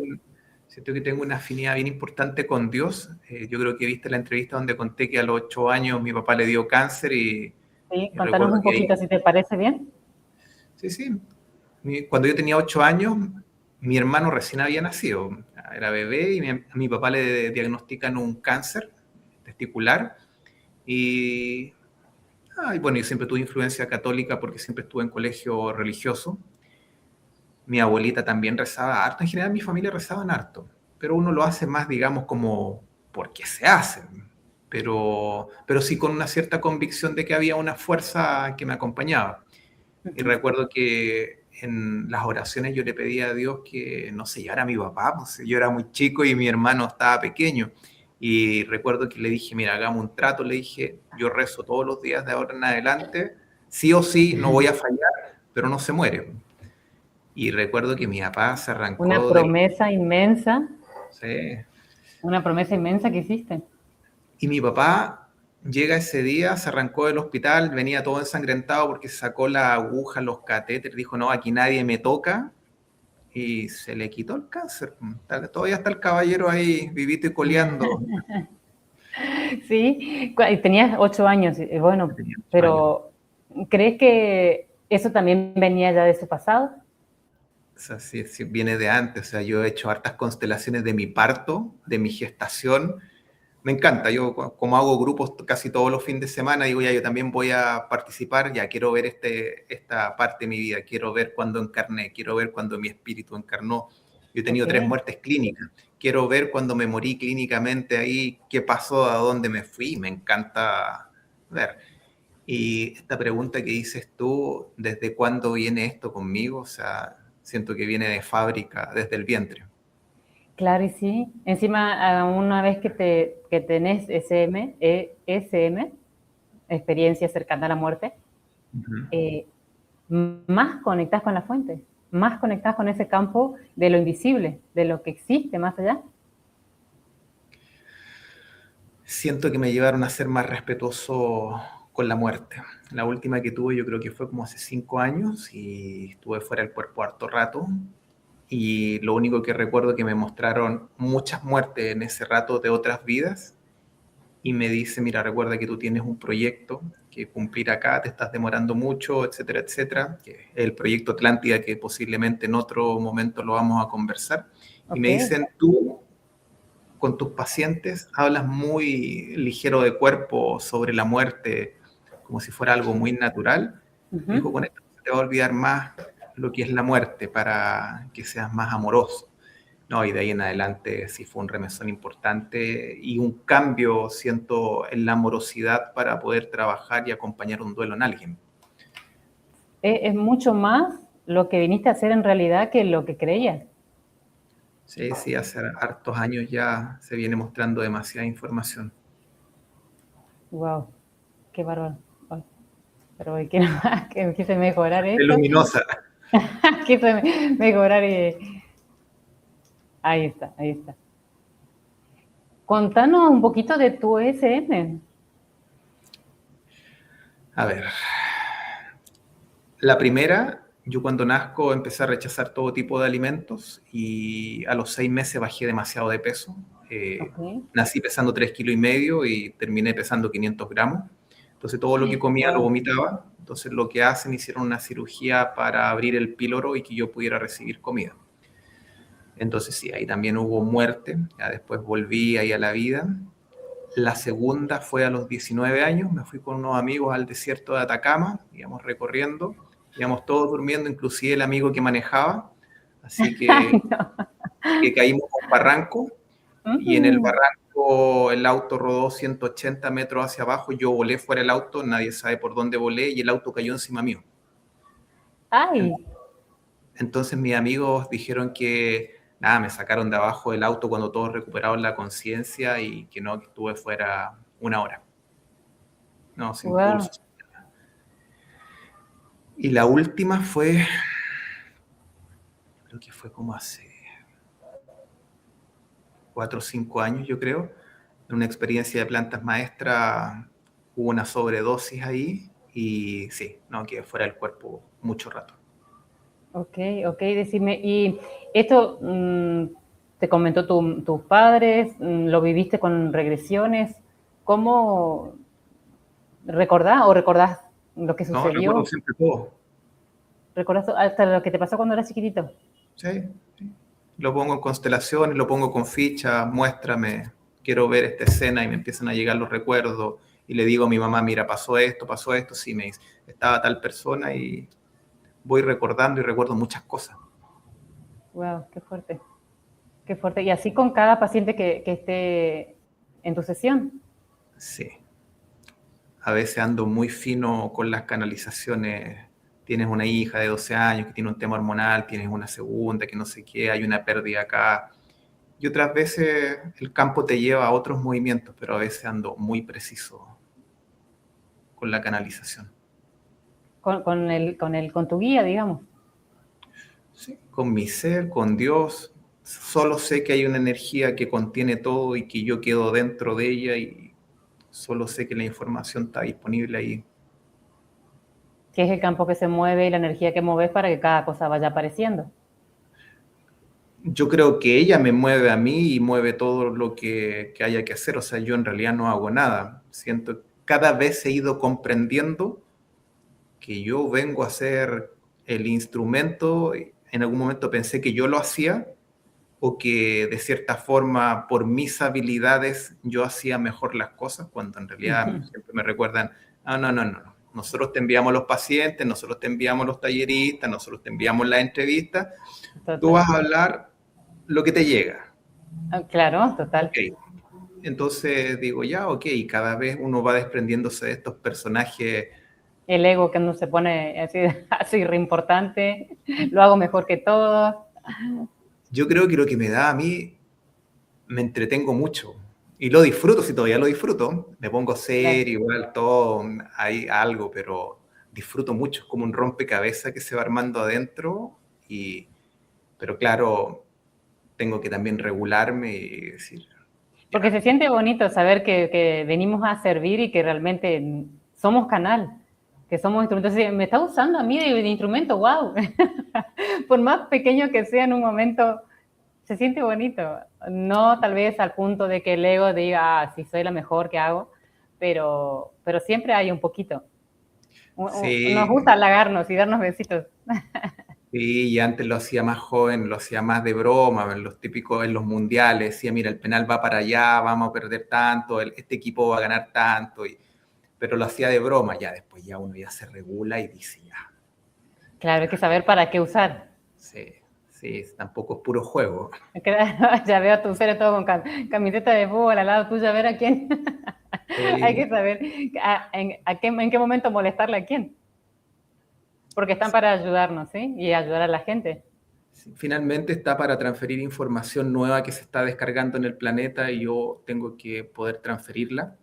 siento que tengo una afinidad bien importante con Dios. Yo creo que viste la entrevista donde conté que a los 8 años mi papá le dio cáncer
Sí,
y
contanos
recuerdo
un
que
poquito
ahí,
si te parece bien.
sí, sí, cuando yo tenía 8 años, mi hermano recién había nacido, era bebé y a mi papá le diagnostican un cáncer testicular y, y bueno, yo siempre tuve influencia católica porque siempre estuve en colegio religioso. Mi abuelita también rezaba harto, en general mi familia rezaban harto, pero uno lo hace más, digamos, como porque se hace, pero sí con una cierta convicción de que había una fuerza que me acompañaba. Y
Ujú.
recuerdo que en las oraciones yo le pedía a Dios que no se llevara a mi papá, pues yo era muy chico y mi hermano estaba pequeño. Y recuerdo que le dije, mira, hagamos un trato, le dije, yo rezo todos los días de ahora en adelante, sí o sí, no voy a fallar, pero no se muere. Y recuerdo que mi papá se
Una
arrancó del...
promesa inmensa,
Sí.
una promesa inmensa que hiciste.
Y mi papá llega ese día, se arrancó del hospital, venía todo ensangrentado porque sacó la aguja, los catéteres, dijo, no, aquí nadie me toca. Y se le quitó el cáncer. Todavía está el caballero ahí, vivito y coleando.
Sí, y tenías 8 años, bueno,
Tenía 8 años.
pero ¿crees que eso también venía ya de su pasado?
O sea, sí, sí, viene de antes. O sea, yo he hecho hartas constelaciones de mi parto, de mi gestación. Me encanta. Yo, como hago grupos casi todos los fines de semana, digo, ya, yo también voy a participar. Ya quiero ver esta parte de mi vida. Quiero ver cuando encarné. Quiero ver cuando mi espíritu encarnó. Yo he
Ok,
tenido 3 muertes clínicas. Quiero ver cuando me morí clínicamente ahí, qué pasó, a dónde me fui. Me encanta ver. Y esta pregunta que dices tú, ¿desde cuándo viene esto conmigo? O sea, siento que viene de fábrica, desde el vientre.
claro y sí. Encima, una vez que tenés ESM, experiencia cercana a la muerte,
Ujú.
eh, más conectás con la fuente, más conectás con ese campo de lo invisible, de lo que existe más allá.
Siento que me llevaron a ser más respetuoso con la muerte. La última que tuve yo creo que fue como hace 5 años y estuve fuera del cuerpo harto rato. Y lo único que recuerdo es que me mostraron muchas muertes en ese rato de otras vidas y me dice, mira, recuerda que tú tienes un proyecto que cumplir acá, te estás demorando mucho, etcétera, etcétera, que es el proyecto Atlántida, que posiblemente en otro momento lo vamos a conversar. Y
Ok.
me dicen, tú con tus pacientes hablas muy ligero de cuerpo sobre la muerte, como si fuera algo muy natural. Me dijo,
Ujú.
con esto te va a olvidar más lo que es la muerte para que seas más amoroso. No, y de ahí en adelante sí fue un remesón importante y un cambio, siento, en la amorosidad para poder trabajar y acompañar un duelo en alguien.
Es mucho más lo que viniste a hacer en realidad que lo que creías.
Sí, sí, hace hartos años ya se viene mostrando demasiada información.
Wow, qué bárbaro. Ay, pero hoy quiero más, que quise mejorar
Es
esto.
luminosa.
Quise mejorar y ahí está, ahí está. Contanos un poquito de tu ESM.
A ver, la primera, yo cuando nazco empecé a rechazar todo tipo de alimentos y a los 6 meses bajé demasiado de peso.
Ok.
Nací pesando 3,5 kilos y terminé pesando 500 gramos. Entonces todo lo que comía lo
Wow.
vomitaba. Entonces lo que hacen, hicieron una cirugía para abrir el píloro y que yo pudiera recibir comida. Entonces sí, ahí también hubo muerte. Ya después volví ahí a la vida. La segunda fue a los 19 años, me fui con unos amigos al desierto de Atacama, íbamos recorriendo, íbamos todos durmiendo, inclusive el amigo que manejaba, así que,
Ay, no.
así que caímos a un barranco y en el
Mm.
barranco el auto rodó 180 metros hacia abajo, yo volé fuera del auto, nadie sabe por dónde volé y el auto cayó encima mío.
Ay,
Entonces mis amigos dijeron que nada, me sacaron de abajo del auto cuando todos recuperaron la conciencia y que no, que estuve fuera una hora, no, sin
wow.
pulso. Y la última fue, creo que fue como hace 4 o 5 años, yo creo. en una experiencia de plantas maestras hubo una sobredosis ahí y sí, no, quedé fuera del cuerpo mucho rato.
Ok, ok, decime, y esto te comentó tus padres, lo viviste con regresiones, ¿cómo recordás lo que
No, recuerdo
sucedió?
siempre todo.
¿Recordás hasta lo que te pasó cuando eras chiquitito?
Sí, sí. Lo pongo en constelaciones, lo pongo con fichas, muéstrame, quiero ver esta escena y me empiezan a llegar los recuerdos y le digo a mi mamá, mira, pasó esto, sí, me dice, estaba tal persona y voy recordando y recuerdo muchas cosas.
Wow, qué fuerte, qué fuerte. Y así con cada paciente que esté en tu sesión.
Sí, a veces ando muy fino con las canalizaciones. Tienes una hija de 12 años que tiene un tema hormonal, tienes una segunda que no sé qué, hay una pérdida acá. Y otras veces el campo te lleva a otros movimientos, pero a veces ando muy preciso con la canalización.
Con tu guía, digamos.
Sí, con mi ser, con Dios, solo sé que hay una energía que contiene todo y que yo quedo dentro de ella y solo sé que la información está disponible ahí.
Que es el campo que se mueve y la energía que mueves para que cada cosa vaya apareciendo.
Yo creo que ella me mueve a mí y mueve todo lo que haya que hacer. O sea, yo en realidad no hago nada. Siento, cada vez he ido comprendiendo que yo vengo a ser el instrumento. En algún momento pensé que yo lo hacía o que de cierta forma por mis habilidades yo hacía mejor las cosas, cuando en realidad siempre me recuerdan, ah, no, no, no, no. Nosotros te enviamos los pacientes, nosotros te enviamos los talleristas, nosotros te enviamos la entrevista, tú
Total.
vas a hablar lo que te llega.
Ah, claro, total.
Ok. Entonces digo, ya, ok, cada vez uno va desprendiéndose de estos personajes.
El ego que no se pone así, así re importante, lo hago mejor que todos.
Yo creo que lo que me da a mí, me entretengo mucho y lo disfruto, si todavía lo disfruto, me pongo
Claro.
serio, igual todo, hay algo, pero disfruto mucho, es como un rompecabezas que se va armando adentro, pero claro, tengo que también regularme y decir,
Porque
ya,
se siente bonito saber que venimos a servir y que realmente somos canal, que somos instrumentos. Me está usando a mí de instrumento, wow. Por más pequeño que sea en un momento, se siente bonito. No tal vez al punto de que el ego diga, ah, sí, soy la mejor que hago, pero siempre hay un poquito. Nos
sí,
gusta halagarnos y darnos besitos.
sí, y antes lo hacía más joven, lo hacía más de broma, en los típicos, en los mundiales, decía, mira, el penal va para allá, vamos a perder tanto, este equipo va a ganar tanto, pero lo hacía de broma, ya después ya uno ya se regula y dice, ya,
Claro, hay que saber para qué usar.
sí, sí, tampoco es puro juego.
Ya veo a tu ser todo con camiseta de fútbol al lado tuyo, a ver a quién. Hay
Sí,
que saber en qué momento molestarle a quién. Porque están para ayudarnos, ¿sí? Y ayudar a la gente.
sí, finalmente está para transferir información nueva que se está descargando en el planeta y yo tengo que poder transferirla.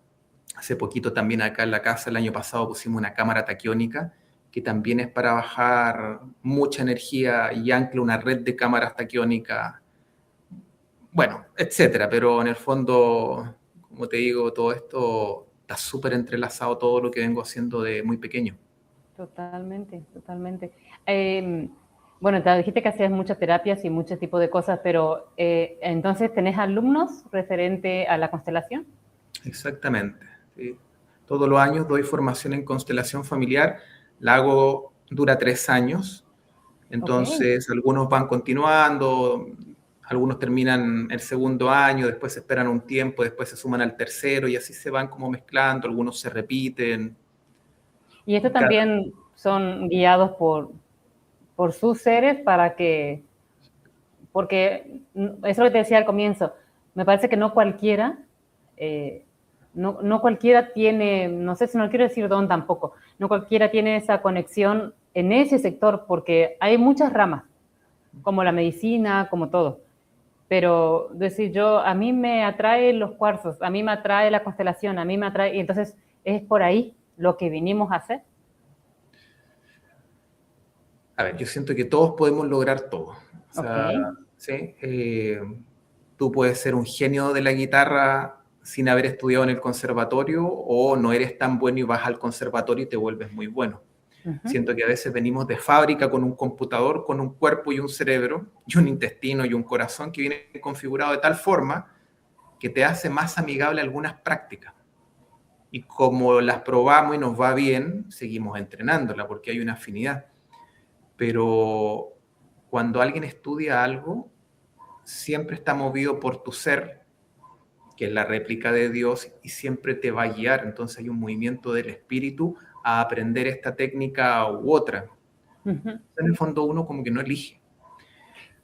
Hace poquito también acá en la casa, el año pasado, pusimos una cámara taquiónica que también es para bajar mucha energía y ancla una red de cámaras taquiónicas, bueno, etcétera. Pero en el fondo, como te digo, todo esto está súper entrelazado, todo lo que vengo haciendo de muy pequeño.
Totalmente, totalmente. Bueno, te dijiste que hacías muchas terapias y muchos tipos de cosas, pero entonces, ¿tenés alumnos referente a la constelación?
Exactamente. Sí. Todos los años doy formación en constelación familiar, la hago, dura 3 años.
Ok.
Entonces, algunos van continuando, algunos terminan el segundo año, después esperan un tiempo, después se suman al tercero y así se van como mezclando, algunos se repiten.
Y esto
Cada-
también son guiados por sus seres para que, porque eso es lo que te decía al comienzo, me parece que no cualquiera, eh, no cualquiera tiene, no sé si no quiero decir don tampoco, no cualquiera tiene esa conexión en ese sector, porque hay muchas ramas, como la medicina, como todo. Pero decir yo, a mí me atrae los cuarzos, a mí me atrae la constelación, a mí me atrae, y entonces es por ahí lo que vinimos a hacer.
a ver, yo siento que todos podemos lograr todo. O
Ok,
sea, ¿sí? Tú puedes ser un genio de la guitarra sin haber estudiado en el conservatorio, o no eres tan bueno y vas al conservatorio y te vuelves muy bueno. Siento que a veces venimos de fábrica con un computador, con un cuerpo y un cerebro, y un intestino y un corazón que viene configurado de tal forma que te hace más amigable algunas prácticas. Y como las probamos y nos va bien, seguimos entrenándola porque hay una afinidad. Pero cuando alguien estudia algo, siempre está movido por tu ser, que es la réplica de Dios, y siempre te va a guiar. Entonces hay un movimiento del espíritu a aprender esta técnica u otra. En el fondo uno como que no elige.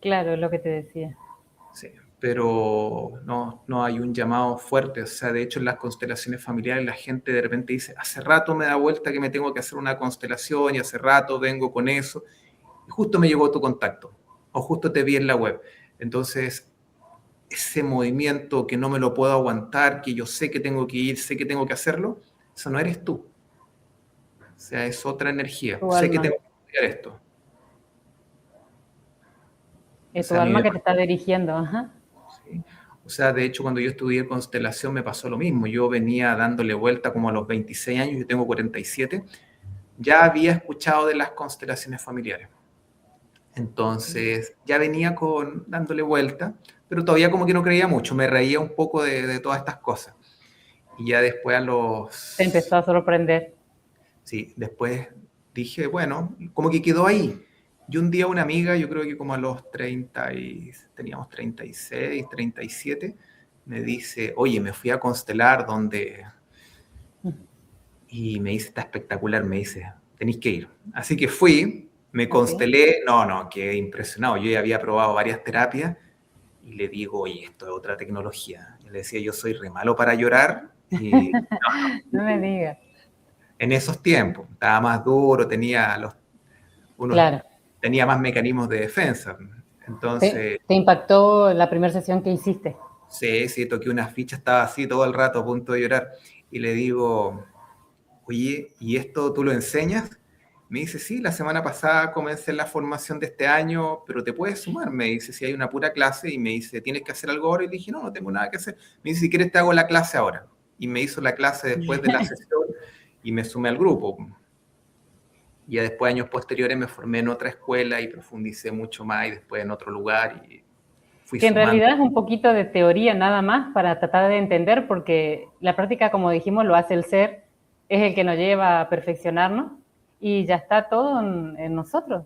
Claro, es lo que te decía.
Sí, pero no hay un llamado fuerte. O sea, de hecho, en las constelaciones familiares la gente de repente dice, hace rato me da vuelta que me tengo que hacer una constelación y hace rato vengo con eso. Y justo me llegó tu contacto o justo te vi en la web. Entonces, ese movimiento que no me lo puedo aguantar, que yo sé que tengo que ir, sé que tengo que hacerlo, eso no eres tú. O sea, es otra energía.
Tu
Sé que
alma.
tengo que estudiar esto. O
Es tu
sea, a mí
alma
me
que te está dirigiendo. Ajá.
¿sí? O sea, de hecho, cuando yo estudié constelación me pasó lo mismo. Yo venía dándole vuelta como a los 26 años, yo tengo 47, ya había escuchado de las constelaciones familiares. Entonces, ya venía dándole vuelta, pero todavía como que no creía mucho, me reía un poco de todas estas cosas. Y ya después
Te empezó a sorprender.
sí, después dije, bueno, como que quedó ahí. Y un día una amiga, yo creo que como a los 30, teníamos 36, 37, me dice, oye, me fui a constelar donde... Y me dice, está espectacular, me dice, tenéis que ir. Así que fui, me
Okay.
constelé, quedé impresionado. Yo ya había probado varias terapias y le digo, oye, esto es otra tecnología. Y le decía, yo soy re malo para llorar y
No me digas.
en esos tiempos estaba más duro, unos,
Claro.
tenía más mecanismos de defensa. Entonces,
Te impactó la primera sesión que hiciste.
sí, toqué una ficha, estaba así todo el rato a punto de llorar. Y le digo, oye, ¿y esto tú lo enseñas? Me dice, sí, la semana pasada comencé la formación de este año, pero te puedes sumar. Me dice, si hay una pura clase, y me dice, ¿tienes que hacer algo ahora? Y le dije, no tengo nada que hacer. Me dice, si quieres te hago la clase ahora. Y me hizo la clase después de la sesión y me sumé al grupo. Y ya después, años posteriores, me formé en otra escuela y profundicé mucho más y después en otro lugar y fui
Que en
sumando.
realidad es un poquito de teoría nada más para tratar de entender, porque la práctica, como dijimos, lo hace el ser, es el que nos lleva a perfeccionarnos y ya está todo en nosotros.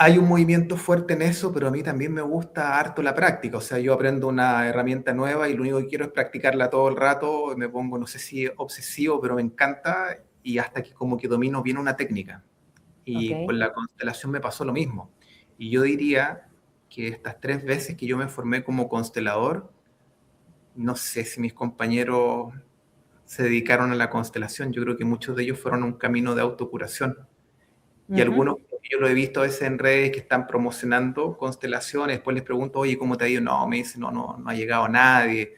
Hay un movimiento fuerte en eso, pero a mí también me gusta harto la práctica. O sea, yo aprendo una herramienta nueva y lo único que quiero es practicarla todo el rato. Me pongo, no sé si obsesivo, pero me encanta y hasta que como que domino bien una técnica.
Ok.
Y con la constelación me pasó lo mismo. Y yo diría que estas 3 veces que yo me formé como constelador, no sé si mis compañeros se dedicaron a la constelación. Yo creo que muchos de ellos fueron a un camino de autocuración. Y algunos,
Ujú.
yo lo he visto a veces en redes que están promocionando constelaciones, después les pregunto, oye, ¿cómo te ha ido? No, me dice, no ha llegado nadie,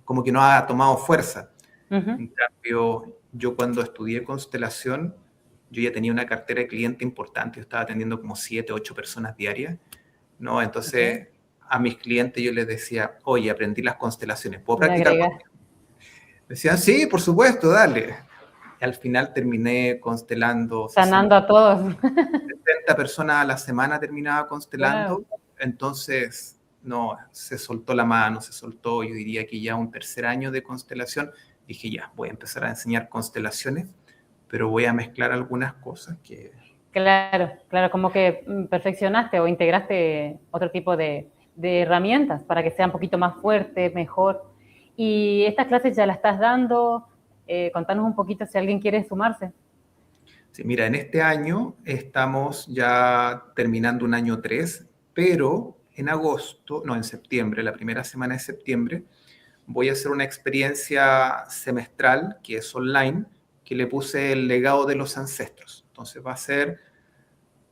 como que no ha tomado fuerza.
Ujú.
En cambio, yo cuando estudié constelación, yo ya tenía una cartera de cliente importante, yo estaba atendiendo como 7, 8 personas diarias, ¿no?
Okay.
Entonces, a mis clientes yo les decía, oye, aprendí las constelaciones, ¿puedo
Le
practicar
agregas,
contigo? Me decían, sí, por supuesto, dale. Y al final terminé constelando
sanando a todos.
60 personas a la semana terminaba
Wow.
constelando, entonces no, se soltó la mano, se soltó, yo diría que ya un tercer año de constelación, dije ya, voy a empezar a enseñar constelaciones, pero voy a mezclar algunas cosas que...
Claro, claro, como que perfeccionaste o integraste otro tipo de herramientas para que sea un poquito más fuerte, mejor. Y estas clases ya las estás dando. Contanos un poquito si alguien quiere sumarse.
Sí, mira, en este año estamos ya terminando un año 3, pero en agosto, no, en septiembre, la primera semana de septiembre, voy a hacer una experiencia semestral que es online, que le puse el legado de los ancestros. Entonces va a ser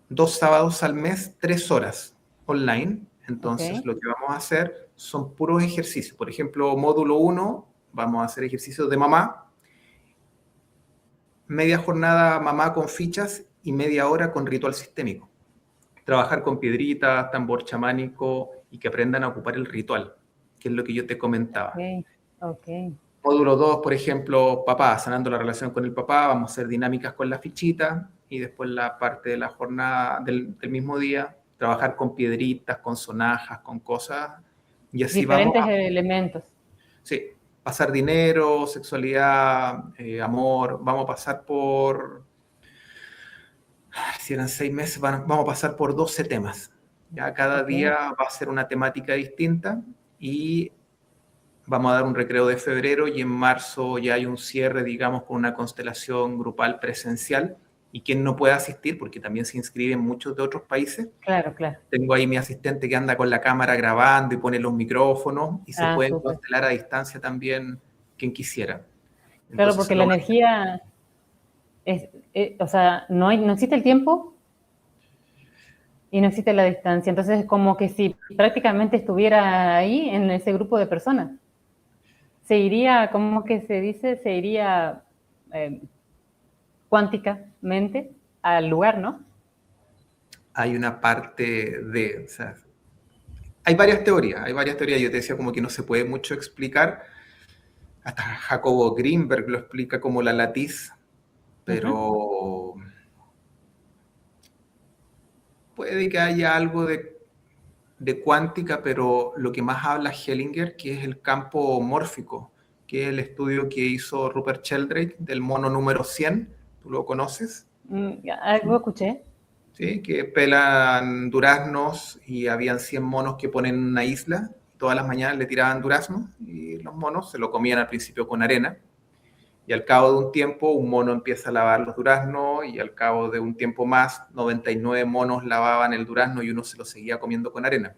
2 sábados al mes, 3 horas online.
Ok,
Entonces lo que vamos a hacer son puros ejercicios. Por ejemplo, módulo 1, vamos a hacer ejercicios de mamá, media jornada mamá con fichas y media hora con ritual sistémico. Trabajar con piedritas, tambor chamánico y que aprendan a ocupar el ritual, que es lo que yo te comentaba.
Ok.
Módulo 2, por ejemplo, papá, sanando la relación con el papá, vamos a hacer dinámicas con la fichita y después la parte de la jornada del mismo día, trabajar con piedritas, con sonajas, con cosas, y así vamos
Diferentes
a,
elementos.
sí, pasar dinero, sexualidad, amor, vamos a pasar por, si eran 6 meses, vamos a pasar por 12 temas. Ya cada día va a ser una temática distinta y vamos a dar un recreo de febrero y en marzo ya hay un cierre, digamos, con una constelación grupal presencial. Y quien no pueda asistir, porque también se inscriben muchos de otros países.
Claro, claro.
Tengo ahí mi asistente que anda con la cámara grabando y pone los micrófonos y se pueden
Súper.
constelar a distancia también quien quisiera.
Claro,
Entonces,
porque la energía o sea, no existe el tiempo y no existe la distancia. Entonces es como que si prácticamente estuviera ahí en ese grupo de personas. Se iría, ¿cómo que se dice? Se iría eh, cuánticamente al lugar, ¿no?
hay una parte de, o sea, hay varias teorías, yo te decía como que no se puede mucho explicar, hasta Jacobo Greenberg lo explica como la latiz, pero puede que haya algo de cuántica, pero lo que más habla Hellinger, que es el campo mórfico, que es el estudio que hizo Rupert Sheldrake del mono número 100, ¿tú lo conoces?
Algo escuché.
¿Sí? Que pelan duraznos y habían 100 monos que ponen en una isla, todas las mañanas le tiraban duraznos y los monos se lo comían al principio con arena. Y al cabo de un tiempo, un mono empieza a lavar los duraznos y al cabo de un tiempo más, 99 monos lavaban el durazno y uno se lo seguía comiendo con arena.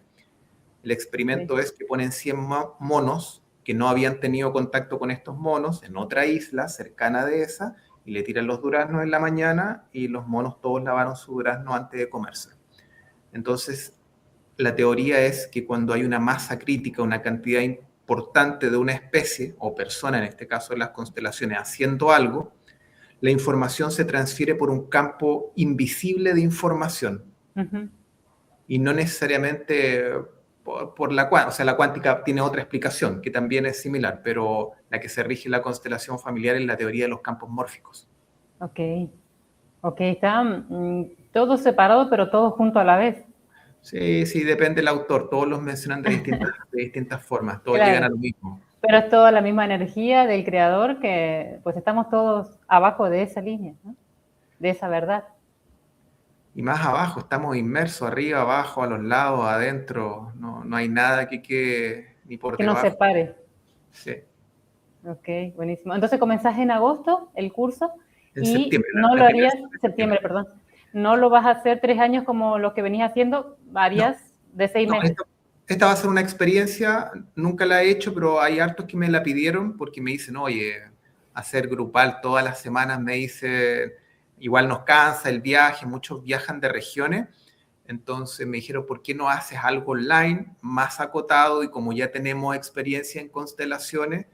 El experimento es que ponen 100 monos que no habían tenido contacto con estos monos en otra isla cercana de esa y le tiran los duraznos en la mañana y los monos todos lavaron su durazno antes de comerse. Entonces, la teoría es que cuando hay una masa crítica, una cantidad importante de una especie o persona, en este caso en las constelaciones, haciendo algo, la información se transfiere por un campo invisible de información y no necesariamente por la cuántica. O sea, la cuántica tiene otra explicación que también es similar, pero la que se rige en la constelación familiar es la teoría de los campos mórficos.
Ok. Ok, está todo separado, pero todo junto a la vez.
Sí, sí, depende del autor. Todos los mencionan de distintas formas. Todos llegan a
Claro,
lo mismo.
pero es toda la misma energía del creador que pues estamos todos abajo de esa línea, ¿no? De esa verdad.
Y más abajo, estamos inmersos, arriba, abajo, a los lados, adentro. No, no hay nada que quede ni por
Que nos
debajo.
separe.
Sí.
Ok, buenísimo. Entonces comenzás en agosto el curso
En
y
septiembre,
no
la
lo
primera
harías,
semana de
septiembre,
septiembre.
perdón, no lo vas a hacer 3 años como lo que venías haciendo,
No,
harías de 6 meses.
esta va a ser una experiencia, nunca la he hecho, pero hay hartos que me la pidieron porque me dicen, oye, hacer grupal todas las semanas me dice, igual nos cansa el viaje, muchos viajan de regiones, entonces me dijeron, ¿por qué no haces algo online más acotado? Y como ya tenemos experiencia en constelaciones,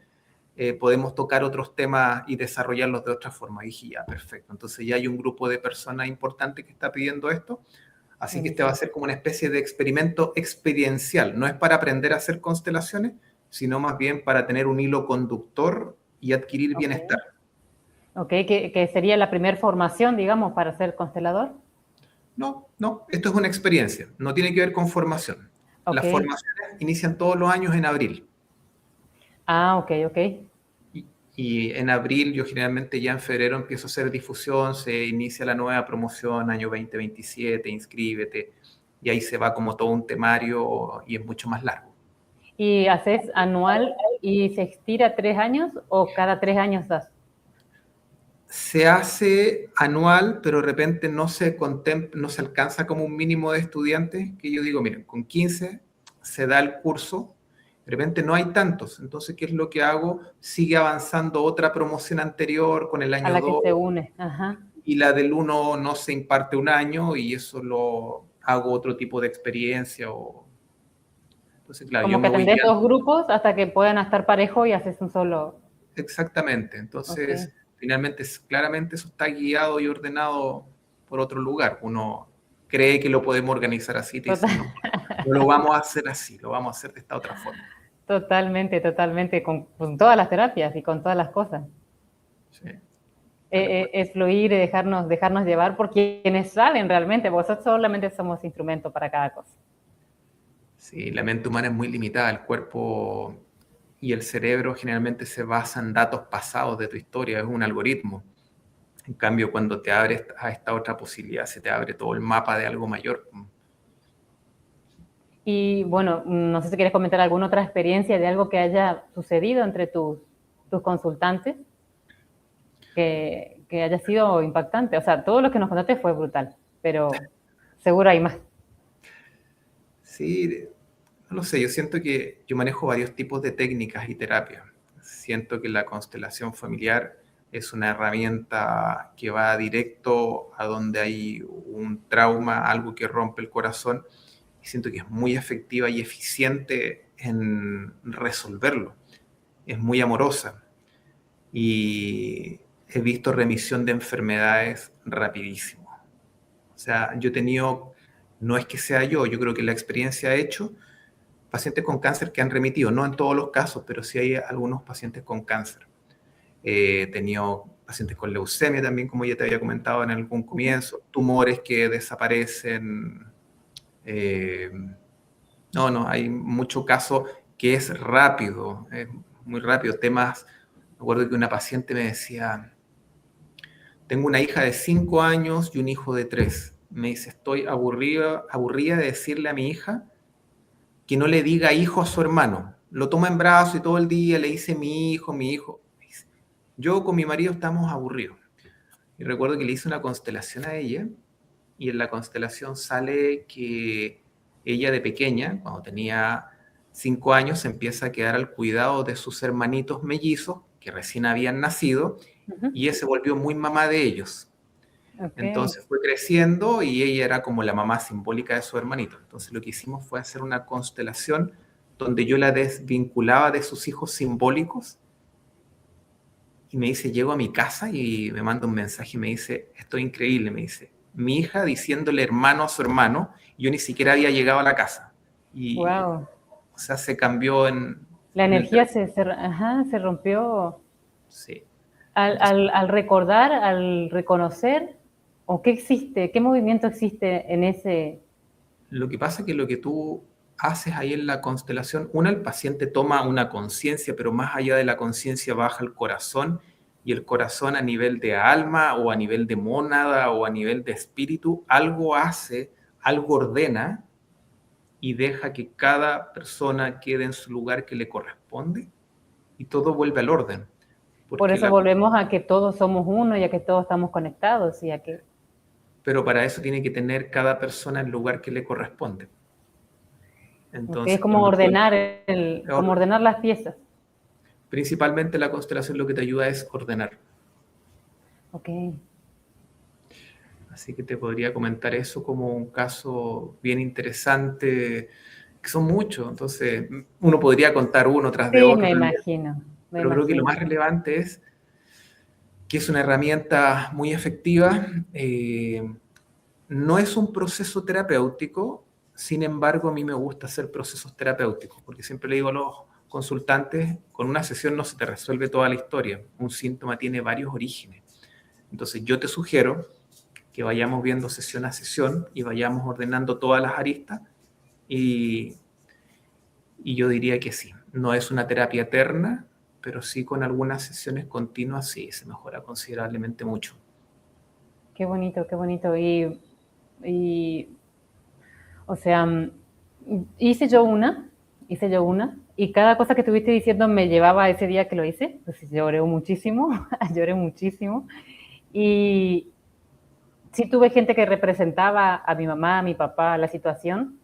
podemos tocar otros temas y desarrollarlos de otra forma. Y dije, ya, perfecto. Entonces ya hay un grupo de personas importante que está pidiendo esto. Así que este va a
Buenísimo.
ser como una especie de experimento experiencial. No es para aprender a hacer constelaciones, sino más bien para tener un hilo conductor y adquirir
Ok,
bienestar.
ok, que sería la primera formación, digamos, para ser constelador.
No, no, esto es una experiencia. No tiene que ver con formación.
Ok,
Las formaciones inician todos los años en abril.
ok, ok.
Y en abril, yo generalmente ya en febrero empiezo a hacer difusión, se inicia la nueva promoción, año 2027, inscríbete, y ahí se va como todo un temario y es mucho más largo.
¿Y haces anual y se estira 3 años o cada 3 años das?
Se hace anual, pero de repente no se alcanza como un mínimo de estudiantes, que yo digo, miren, con 15 se da el curso, de repente no hay tantos, entonces, ¿qué es lo que hago? Sigue avanzando otra promoción anterior con el
A
año
la que
2
se une. Ajá.
y la del 1 no se imparte un año y eso lo hago otro tipo de experiencia. Entonces, claro, yo
Como que
me voy
atendés
guiando.
2 grupos hasta que puedan estar parejo y haces un solo.
Exactamente.
Ok.
Entonces, finalmente, claramente eso está guiado y ordenado por otro lugar. Uno cree que lo podemos organizar así, te
Total.
dicen no. No lo vamos a hacer así, lo vamos a hacer de esta otra forma.
Totalmente, totalmente, con todas las terapias y con todas las cosas.
Sí, tal cual.
Es fluir y dejarnos llevar por quienes saben realmente, porque nosotros solamente somos instrumentos para cada cosa.
Sí, la mente humana es muy limitada, el cuerpo y el cerebro generalmente se basan en datos pasados de tu historia, es un algoritmo. En cambio, cuando te abres a esta otra posibilidad, se te abre todo el mapa de algo mayor.
Y bueno, no sé si quieres comentar alguna otra experiencia de algo que haya sucedido entre tus consultantes que haya sido impactante. O sea, todo lo que nos contaste fue brutal, pero seguro hay más.
Sí, no lo sé, yo siento que yo manejo varios tipos de técnicas y terapias. Siento que la constelación familiar es una herramienta que va directo a donde hay un trauma, algo que rompe el corazón, y siento que es muy efectiva y eficiente en resolverlo. Es muy amorosa y he visto remisión de enfermedades rapidísimo. O sea, yo he tenido, no es que sea yo creo que la experiencia ha hecho pacientes con cáncer que han remitido, no en todos los casos, pero sí hay algunos pacientes con cáncer. He tenido pacientes con leucemia también, como ya te había comentado en algún comienzo, tumores que desaparecen. Eh, no, hay mucho caso que es rápido, es muy rápido. Temas, me acuerdo que una paciente me decía, tengo una hija de 5 años y un hijo de 3. Me dice, estoy aburrida de decirle a mi hija que no le diga hijo a su hermano. Lo toma en brazos y todo el día le dice mi hijo, mi hijo. Yo con mi marido estamos aburridos. Y recuerdo que le hice una constelación a ella y en la constelación sale que ella de pequeña, cuando tenía 5 años, se empieza a quedar al cuidado de sus hermanitos mellizos que recién habían nacido
Ujú.
y ella se volvió muy mamá de ellos.
Ok,
Entonces fue creciendo y ella era como la mamá simbólica de su hermanito. Entonces lo que hicimos fue hacer una constelación donde yo la desvinculaba de sus hijos simbólicos y me dice, llego a mi casa y me manda un mensaje y me dice, esto es increíble, me dice, mi hija diciéndole hermano a su hermano, y yo ni siquiera había llegado a la casa. Y,
wow.
o sea, se cambió
La
en el
energía
tercer.
ajá, se rompió
Sí.
al,
Entonces,
al recordar, al reconocer, o qué existe, qué movimiento existe en ese...
lo que pasa es que lo que tú haces ahí en la constelación, el paciente toma una conciencia, pero más allá de la conciencia baja el corazón, y el corazón a nivel de alma o a nivel de mónada o a nivel de espíritu, algo hace, algo ordena y deja que cada persona quede en su lugar que le corresponde y todo vuelve al orden.
Por
Porque
eso volvemos a que todos somos uno y a que todos estamos conectados y a que...
pero para eso tiene que tener cada persona el lugar que le corresponde.
Okay, es
Entonces,
como
cuando tú
ordenar, como
orden,
ordenar las piezas.
principalmente la constelación lo que te ayuda es ordenar.
Ok,
Así que te podría comentar eso como un caso bien interesante, que son muchos, entonces uno podría contar uno tras de
sí,
otro realmente,
me
pero creo que lo
imagino.
más relevante es que es una herramienta muy efectiva. No es un proceso terapéutico, sin embargo, a mí me gusta hacer procesos terapéuticos, porque siempre le digo a los consultantes, con una sesión no se te resuelve toda la historia, un síntoma tiene varios orígenes. Entonces yo te sugiero que vayamos viendo sesión a sesión y vayamos ordenando todas las aristas y, y yo diría que sí, no es una terapia eterna, pero sí con algunas sesiones continuas sí, se mejora considerablemente mucho.
Qué bonito, qué bonito. Y o sea, hice yo una, y cada cosa que estuviste diciendo me llevaba a ese día que lo hice. Entonces lloré muchísimo, lloré muchísimo. Y sí tuve gente que representaba a mi mamá, a mi papá, la situación,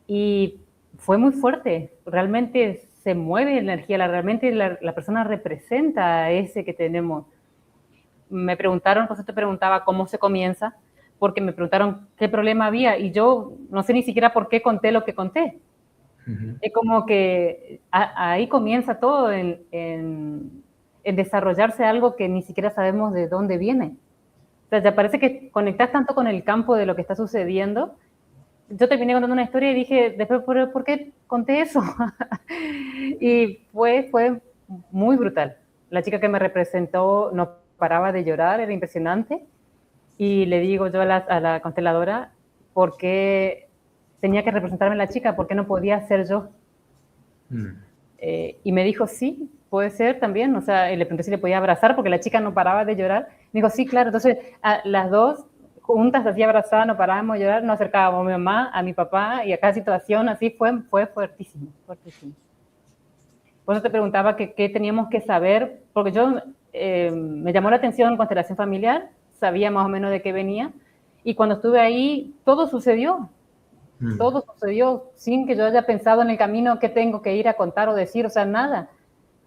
y fue muy fuerte. Realmente se mueve la energía, realmente la persona representa a ese que tenemos. Me preguntaron, pues te preguntaba cómo se comienza, porque me preguntaron qué problema había, y yo no sé ni siquiera por qué conté lo que conté.
Uh -huh.
Es como que ahí comienza todo en desarrollarse algo que ni siquiera sabemos de dónde viene. O sea, ya parece que conectas tanto con el campo de lo que está sucediendo yo terminé contando una historia y dije, después, ¿por qué conté eso? Y fue muy brutal. La chica que me representó no paraba de llorar, era impresionante. Y le digo yo a la consteladora, ¿por qué tenía que representarme la chica? ¿Por qué no podía ser yo?
Mm.
Y me dijo, sí, puede ser también. O sea, le pregunté si le podía abrazar porque la chica no paraba de llorar. Me dijo, sí, claro. Entonces, las dos juntas, así abrazadas, no parábamos de llorar, nos acercábamos a mi mamá, a mi papá, y a cada situación así fue fuertísimo, fuertísimo. Por eso te preguntaba qué teníamos que saber, porque yo me llamó la atención constelación familiar, sabía más o menos de qué venía, y cuando estuve ahí,
Mm.
todo sucedió sin que yo haya pensado en el camino que tengo que ir a contar o decir, o sea, nada.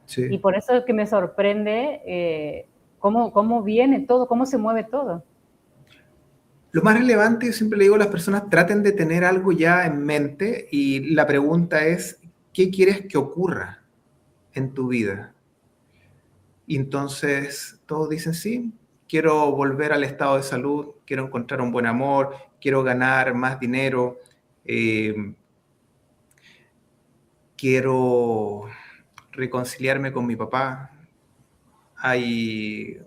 Y
Sí.
por eso es que me sorprende cómo viene todo, cómo se mueve todo.
Lo más relevante, yo siempre le digo a las personas, traten de tener algo ya en mente y la pregunta es, ¿qué quieres que ocurra en tu vida? Y entonces todos dicen, sí, quiero volver al estado de salud, quiero encontrar un buen amor, quiero ganar más dinero, eh, quiero reconciliarme con mi papá. Hay,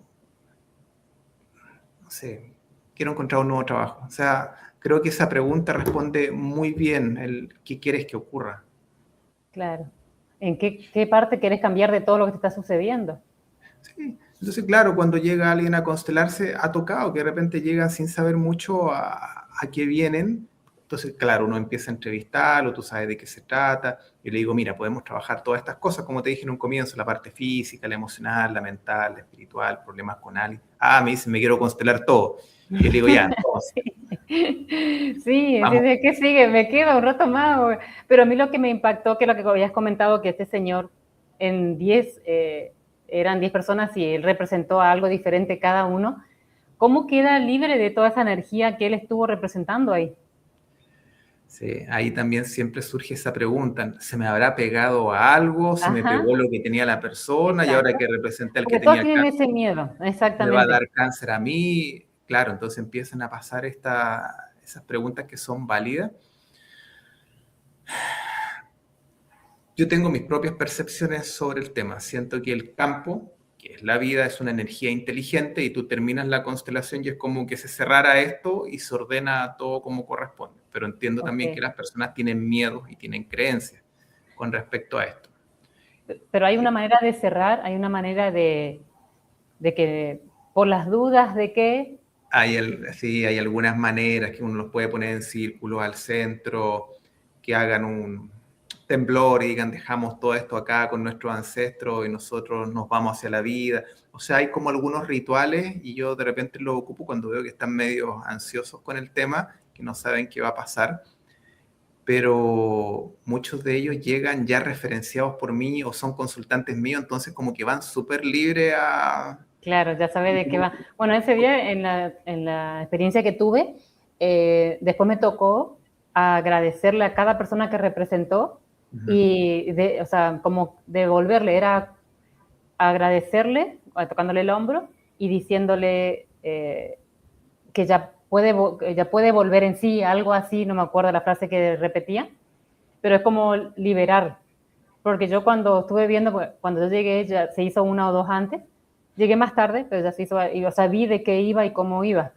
no sé, quiero encontrar un nuevo trabajo. O sea, creo que esa pregunta responde muy bien el qué quieres que ocurra.
Claro. ¿En qué parte querés cambiar de todo lo que te está sucediendo?
Sí. Entonces, claro, cuando llega alguien a constelarse, ha tocado que de repente llegan sin saber mucho a qué vienen. Entonces, claro, uno empieza a entrevistarlo, tú sabes de qué se trata. Yo le digo, mira, podemos trabajar todas estas cosas, como te dije en un comienzo, la parte física, la emocional, la mental, la espiritual, problemas con alguien. Ah, me dice, me quiero constelar todo. Y yo le digo, ya, entonces,
Sí,
vamos.
¿qué sigue? Me queda un rato más. Pero a mí lo que me impactó, que lo que habías comentado, que este señor en 10, eran 10 personas y él representó a algo diferente cada uno, ¿cómo queda libre de toda esa energía que él estuvo representando ahí?
Sí, ahí también siempre surge esa pregunta, ¿se me habrá pegado a algo? ¿Se me
Ajá,
pegó lo que tenía la persona? Y ahora
exacto.
que representé al que
Porque todos
tenía el
tienen
cáncer,
ese miedo,
¿me va a
exactamente.
dar cáncer a mí? Claro, entonces empiezan a pasar esas preguntas que son válidas. Yo tengo mis propias percepciones sobre el tema. Siento que el campo, que es la vida, es una energía inteligente y tú terminas la constelación y es como que se cerrara esto y se ordena todo como corresponde. Pero entiendo
Ok.
también que las personas tienen miedos y tienen creencias con respecto a esto.
Pero hay una manera de cerrar, hay una manera de que, por las dudas de que,
Sí, hay algunas maneras que uno los puede poner en círculo al centro, que hagan un temblor y digan, dejamos todo esto acá con nuestros ancestros y nosotros nos vamos hacia la vida. O sea, hay como algunos rituales y yo de repente los ocupo cuando veo que están medio ansiosos con el tema, que no saben qué va a pasar, pero muchos de ellos llegan ya referenciados por mí o son consultantes míos, entonces como que van súper libres a...
claro, ya sabe de qué va. Bueno, ese día en la experiencia que tuve, después me tocó agradecerle a cada persona que representó y, o sea, como devolverle, era agradecerle, tocándole el hombro y diciéndole que ya puede volver en sí, algo así, no me acuerdo la frase que repetía, pero es como liberar, porque yo cuando estuve viendo, cuando yo llegué, ya se hizo una o dos antes, llegué más tarde, pero ya se hizo, o sea, vi de qué iba y cómo iba.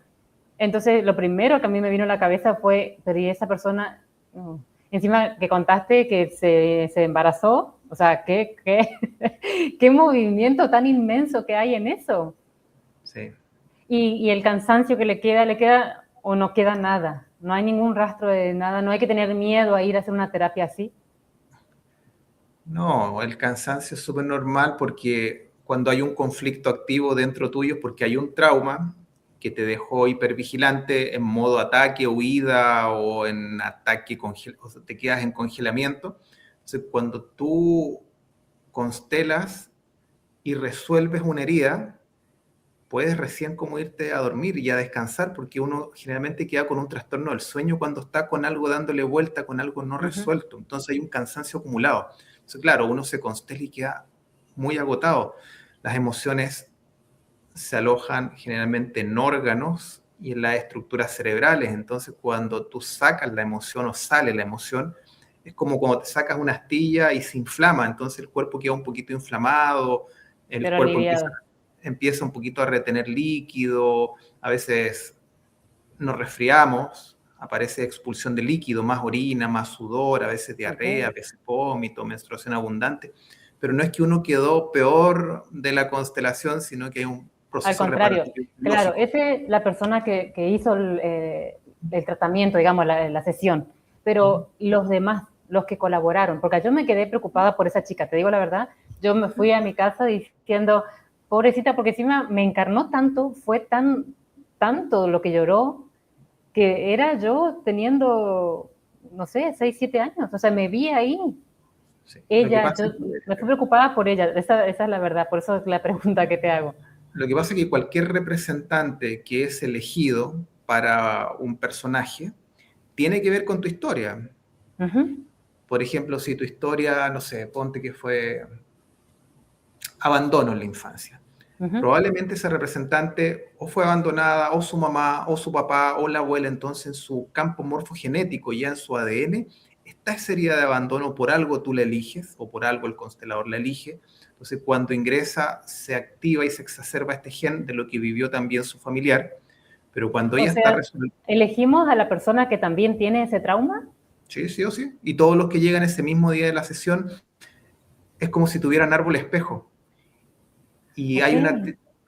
Entonces, lo primero que a mí me vino a la cabeza fue, pero ¿y esa persona? Encima que contaste que se embarazó, o sea, qué movimiento tan inmenso que hay en eso.
Sí.
Y el cansancio que le queda o no queda nada. No hay ningún rastro de nada, no hay que tener miedo a ir a hacer una terapia así.
No, el cansancio es súper normal porque cuando hay un conflicto activo dentro tuyo, porque hay un trauma que te dejó hipervigilante en modo ataque, huida o en ataque, o sea, te quedas en congelamiento. Entonces, cuando tú constelas y resuelves una herida, puedes recién como irte a dormir y a descansar, porque uno generalmente queda con un trastorno del sueño cuando está con algo dándole vuelta, con algo no
Uh -huh.
resuelto. Entonces hay un cansancio acumulado. Entonces, claro, uno se constela y queda muy agotado. Las emociones se alojan generalmente en órganos y en las estructuras cerebrales. Entonces, cuando tú sacas la emoción o sale la emoción, es como cuando te sacas una astilla y se inflama, entonces el cuerpo queda un poquito inflamado, el
pero
cuerpo
aliviado.
empieza un poquito a retener líquido, a veces nos resfriamos, aparece expulsión de líquido, más orina, más sudor, a veces diarrea, a
Ok.
veces vómito, menstruación abundante, pero no es que uno quedó peor de la constelación, sino que hay un
Al
proceso
contrario,
reparativo
claro,
lógico.
esa es la persona que hizo el tratamiento, digamos, la sesión, pero los demás, los que colaboraron, porque yo me quedé preocupada por esa chica, te digo la verdad, yo me fui a mi casa diciendo, pobrecita, porque encima me encarnó tanto, fue tanto lo que lloró, que era yo teniendo, no sé, 6, 7 años, o sea, me vi ahí.
Sí.
Ella, yo me fui preocupada por ella, esa es la verdad, por eso es la pregunta que te hago.
Lo que pasa es que cualquier representante que es elegido para un personaje tiene que ver con tu historia.
Uh -huh.
Por ejemplo, si tu historia, no sé, ponte que fue abandono en la infancia.
Uh -huh.
Probablemente ese representante o fue abandonada, o su mamá, o su papá, o la abuela, entonces en su campo morfogenético, ya en su ADN, está esa herida de abandono, por algo tú la eliges, o por algo el constelador la elige. Entonces cuando ingresa, se activa y se exacerba este gen de lo que vivió también su familiar, pero cuando
O
ella está
sea,
resuelta,
elegimos a la persona que también tiene ese trauma.
sí, sí o sí, y todos los que llegan ese mismo día de la sesión, es como si tuvieran árbol espejo. Y
Ok,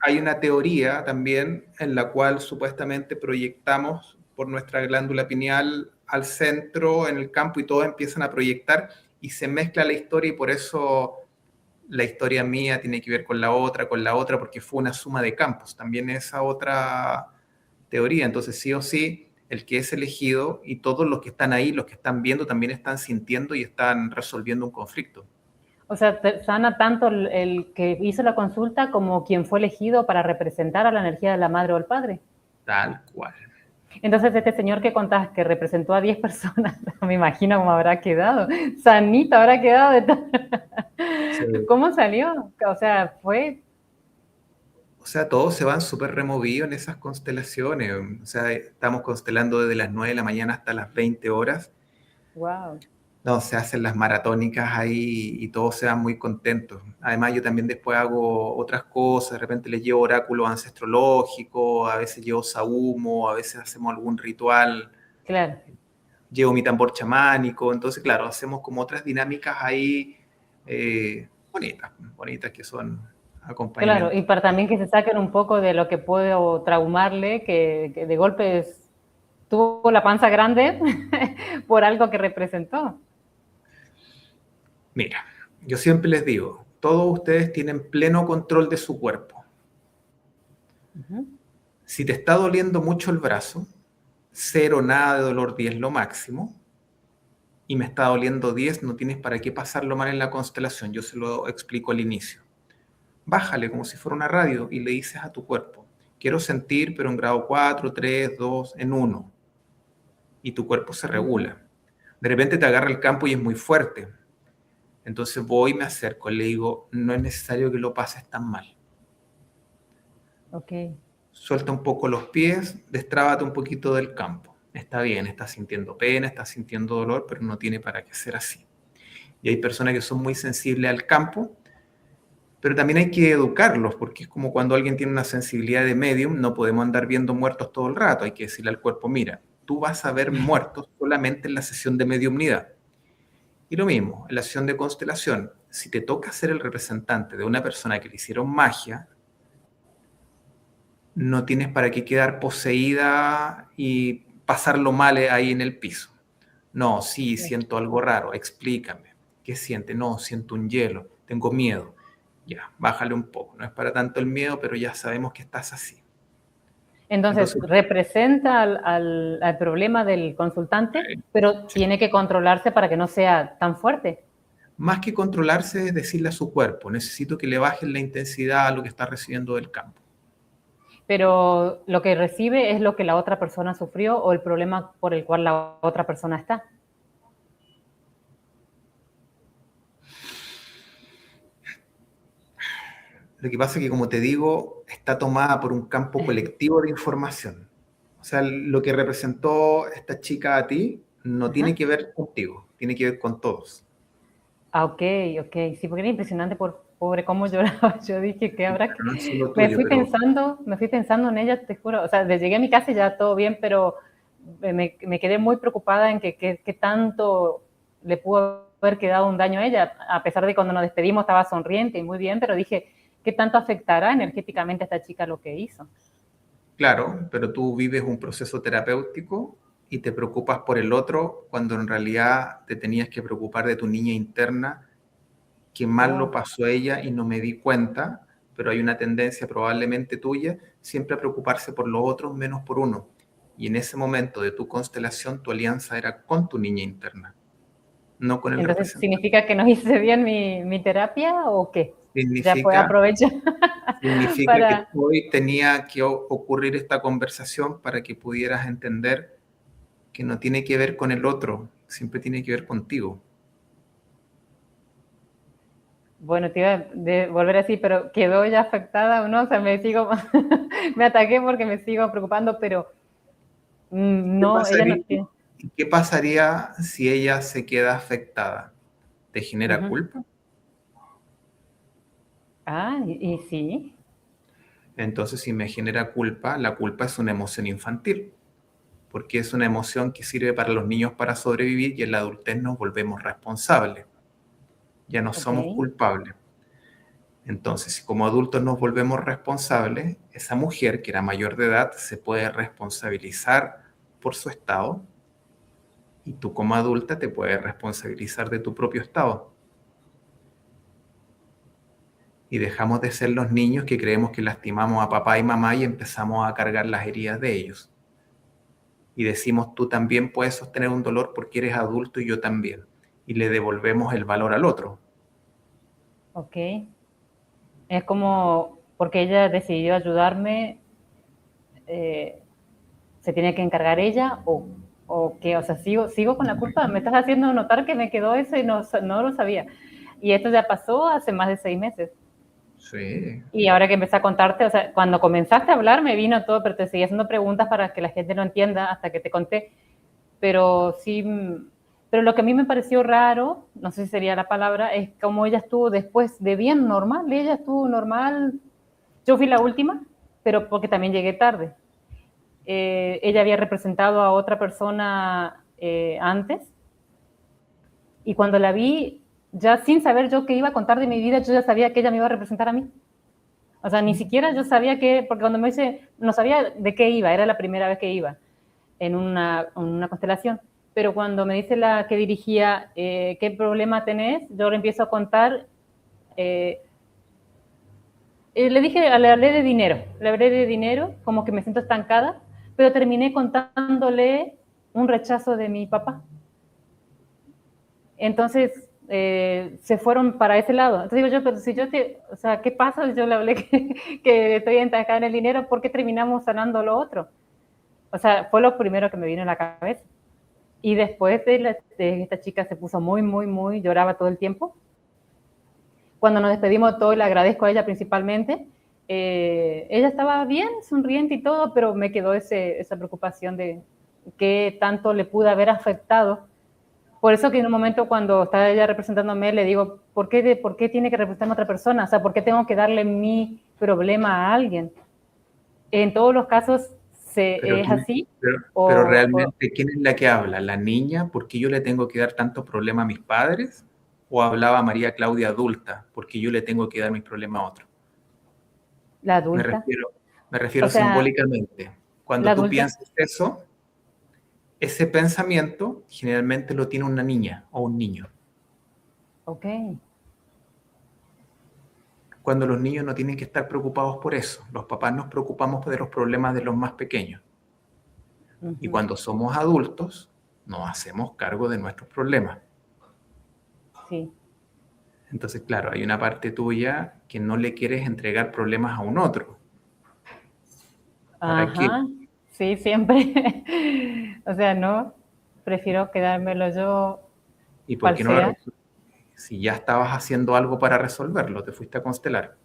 hay una teoría también en la cual supuestamente proyectamos por nuestra glándula pineal al centro, en el campo, y todos empiezan a proyectar y se mezcla la historia, y por eso la historia mía tiene que ver con la otra, porque fue una suma de campos. También esa otra teoría. Entonces, sí o sí, el que es elegido y todos los que están ahí, los que están viendo, también están sintiendo y están resolviendo un conflicto.
o sea, sana tanto el que hizo la consulta como quien fue elegido para representar a la energía de la madre o el padre.
Tal cual.
Entonces, este señor que contás que representó a 10 personas, me imagino cómo habrá quedado. Sanito habrá quedado de todo.
Sí.
¿Cómo salió? O sea, fue.
O sea, todos se van súper removidos en esas constelaciones. O sea, estamos constelando desde las 9 de la mañana hasta las 20 horas.
Wow.
No, se hacen las maratónicas ahí y todos se van muy contentos. Además, yo también después hago otras cosas. De repente les llevo oráculos ancestrológicos, a veces llevo sahumo, a veces hacemos algún ritual,
Claro.
llevo mi tambor chamánico. Entonces, claro, hacemos como otras dinámicas ahí bonitas, bonitas que son
Claro, y
acompañamiento.
para también que se saquen un poco de lo que puedo traumarle, que de golpe tuvo la panza grande por algo que representó.
Mira, yo siempre les digo, todos ustedes tienen pleno control de su cuerpo.
Uh -huh.
Si te está doliendo mucho el brazo, cero, nada de dolor, 10 lo máximo, y me está doliendo 10, no tienes para qué pasarlo mal en la constelación, yo se lo explico al inicio. Bájale como si fuera una radio y le dices a tu cuerpo, quiero sentir, pero en grado 4, 3, 2, en 1, y tu cuerpo se
Uh -huh.
regula. De repente te agarra el campo y es muy fuerte. Entonces voy, me acerco, le digo, no es necesario que lo pases tan mal.
Ok.
Suelta un poco los pies, destrábate un poquito del campo. Está bien, estás sintiendo pena, estás sintiendo dolor, pero no tiene para qué ser así. Y hay personas que son muy sensibles al campo, pero también hay que educarlos, porque es como cuando alguien tiene una sensibilidad de medium, no podemos andar viendo muertos todo el rato, hay que decirle al cuerpo, mira, tú vas a ver muertos solamente en la sesión de mediumnidad. Y lo mismo, en la sesión de constelación, si te toca ser el representante de una persona que le hicieron magia, no tienes para qué quedar poseída y pasarlo mal ahí en el piso. No, sí, siento algo raro, explícame. ¿Qué siente? No, siento un hielo, tengo miedo. Ya, bájale un poco. No es para tanto el miedo, pero ya sabemos que estás así.
Entonces,
Entonces,
representa al problema del consultante, pero
sí.
tiene que controlarse para que no sea tan fuerte.
Más que controlarse es decirle a su cuerpo, necesito que le bajen la intensidad a lo que está recibiendo del campo.
Pero lo que recibe es lo que la otra persona sufrió o el problema por el cual la otra persona está.
Lo que pasa es que, como te digo, está tomada por un campo colectivo de información. O sea, lo que representó esta chica a ti no tiene
Ajá.
que ver contigo, tiene que ver con todos.
Ah, ok, ok. Sí, porque era impresionante pobre cómo lloraba. Yo dije, ¿qué habrá que...?
No es solo tuyo, pero
Me fui pensando en ella, te juro. O sea, llegué a mi casa y ya todo bien, pero me quedé muy preocupada en que tanto le pudo haber quedado un daño a ella, a pesar de que cuando nos despedimos estaba sonriente y muy bien, pero dije, ¿qué tanto afectará energéticamente a esta chica lo que hizo?
claro, pero tú vives un proceso terapéutico y te preocupas por el otro cuando en realidad te tenías que preocupar de tu niña interna, que mal lo
Oh,
pasó ella y no me di cuenta, pero hay una tendencia probablemente tuya siempre a preocuparse por los otros menos por uno. Y en ese momento de tu constelación, tu alianza era con tu niña interna, no con el
entonces,
representante.
¿significa que no hice bien mi terapia o qué? Ya pues
Significa
aprovecho
Significa que
para...
hoy tenía que ocurrir esta conversación para que pudieras entender que no tiene que ver con el otro, siempre tiene que ver contigo.
Bueno, te iba a volver así, pero quedó ya afectada o no, o sea, me ataqué porque me sigo preocupando, pero
¿Qué
no, ella no
pasaría,
tiene.
qué pasaría si ella se queda afectada? ¿Te genera
Ujú.
culpa?
Ah, y sí,
Entonces, si me genera culpa, la culpa es una emoción infantil, porque es una emoción que sirve para los niños para sobrevivir y en la adultez nos volvemos responsables, ya no
ok,
somos culpables. Entonces, si como adultos nos volvemos responsables, esa mujer que era mayor de edad se puede responsabilizar por su estado y tú como adulta te puedes responsabilizar de tu propio estado. Y dejamos de ser los niños que creemos que lastimamos a papá y mamá y empezamos a cargar las heridas de ellos. Y decimos, tú también puedes sostener un dolor porque eres adulto y yo también. Y le devolvemos el valor al otro.
ok. Es como porque ella decidió ayudarme, eh, se tiene que encargar ella o qué, o sea, sigo con la culpa, me estás haciendo notar que me quedó eso y no lo sabía. Y esto ya pasó hace más de 6 meses.
Sí,
Y ahora que empecé a contarte, o sea, cuando comenzaste a hablar me vino todo, pero te seguí haciendo preguntas para que la gente lo entienda hasta que te conté. Pero sí, pero lo que a mí me pareció raro, no sé si sería la palabra, es cómo ella estuvo después de bien normal. Ella estuvo normal. Yo fui la última, pero porque también llegué tarde. Ella había representado a otra persona antes y cuando la vi, ya sin saber yo qué iba a contar de mi vida, yo ya sabía que ella me iba a representar a mí. O sea, ni siquiera yo sabía que, porque cuando me dice, no sabía de qué iba, era la primera vez que iba en una constelación. Pero cuando me dice la que dirigía, ¿qué problema tenés? Yo le empiezo a contar, eh, le hablé de dinero, como que me siento estancada, pero terminé contándole un rechazo de mi papá. Entonces, se fueron para ese lado. Entonces digo yo, pero si yo o sea, ¿qué pasa? Yo le hablé que estoy estancada en el dinero, ¿por qué terminamos sanando lo otro? O sea, fue lo primero que me vino a la cabeza. Y después de esta chica se puso muy, muy, muy, lloraba todo el tiempo. Cuando nos despedimos todo, le agradezco a ella principalmente. Ella estaba bien, sonriente y todo, pero me quedó esa preocupación de qué tanto le pudo haber afectado. Por eso que en un momento cuando está ella representándome, le digo, ¿por qué tiene que representarme a otra persona? O sea, ¿por qué tengo que darle mi problema a alguien? En todos los casos
pero,
es así.
pero
O
realmente, ¿quién es la que habla? ¿La niña? ¿Por qué yo le tengo que dar tantos problemas a mis padres? ¿O hablaba María Claudia adulta? ¿Porque yo le tengo que dar mis problemas a otro?
la
Me
adulta.
refiero, me
O
refiero
sea,
simbólicamente.
la
Cuando tú
adulta.
piensas eso, ese pensamiento generalmente lo tiene una niña o un niño.
Ok.
Cuando los niños no tienen que estar preocupados por eso. Los papás nos preocupamos de los problemas de los más pequeños. Y
Ujú.
cuando somos adultos, nos hacemos cargo de nuestros problemas.
Sí.
Entonces, claro, hay una parte tuya que no le quieres entregar problemas a un otro. ¿Para qué?
Ajá. Sí, siempre. O sea, no. Prefiero quedármelo yo,
¿Y por
cual
qué no lo
sea.
si ya estabas haciendo algo para resolverlo, te fuiste a constelar?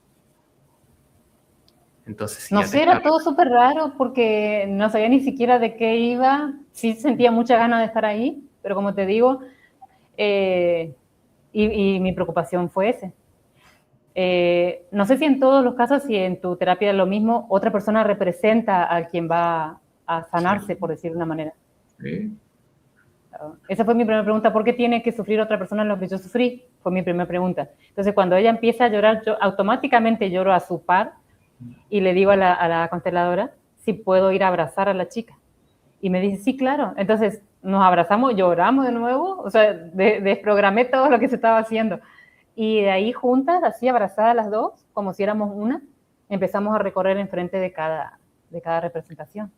Entonces, si
No
ya te
sé,
está...
era todo súper raro porque no sabía ni siquiera de qué iba. Sí sentía mucha ganas de estar ahí, pero como te digo, eh, y mi preocupación fue ese. No sé si en todos los casos, si en tu terapia es lo mismo, otra persona representa a quien va a
Sí,
sanarse, por decir de una manera.
sí,
Esa fue mi primera pregunta. ¿Por qué tiene que sufrir otra persona lo que yo sufrí? Fue mi primera pregunta. Entonces, cuando ella empieza a llorar, yo automáticamente lloro a su par y le digo a la consteladora si puedo ir a abrazar a la chica. Y me dice, sí, claro. Entonces, nos abrazamos, lloramos de nuevo, o sea, desprogramé todo lo que se estaba haciendo. Y de ahí juntas, así abrazadas las dos, como si éramos una, empezamos a recorrer enfrente de cada representación.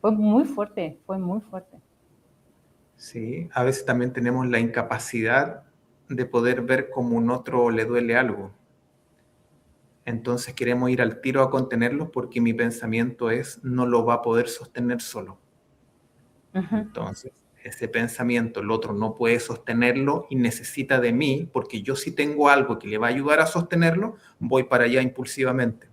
Fue muy fuerte, fue muy fuerte.
sí. A veces también tenemos la incapacidad de poder ver cómo un otro le duele algo. Entonces queremos ir al tiro a contenerlos porque mi pensamiento es no lo va a poder sostener solo.
Ujú.
Entonces, ese pensamiento el otro no puede sostenerlo y necesita de mí porque yo si tengo algo que le va a ayudar a sostenerlo, voy para allá impulsivamente.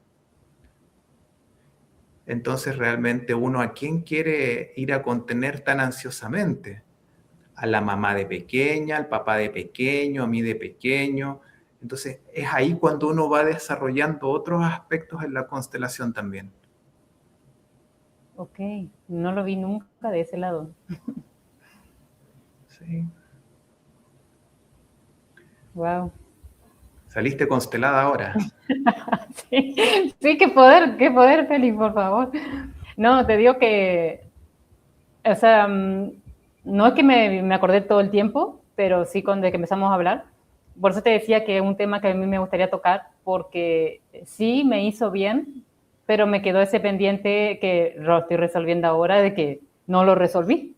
Entonces, realmente uno a quién quiere ir a contener tan ansiosamente, a la mamá de pequeña, al papá de pequeño, a mí de pequeño. Entonces, es ahí cuando uno va desarrollando otros aspectos en la constelación también.
Ok, no lo vi nunca de ese lado.
Sí.
Wow.
Saliste constelada ahora.
Sí, sí, qué poder, Félix, por favor. No, te digo que, o sea, no es que me acordé todo el tiempo, pero sí cuando que empezamos a hablar. Por eso te decía que es un tema que a mí me gustaría tocar, porque sí me hizo bien, pero me quedó ese pendiente que lo estoy resolviendo ahora de que no lo resolví.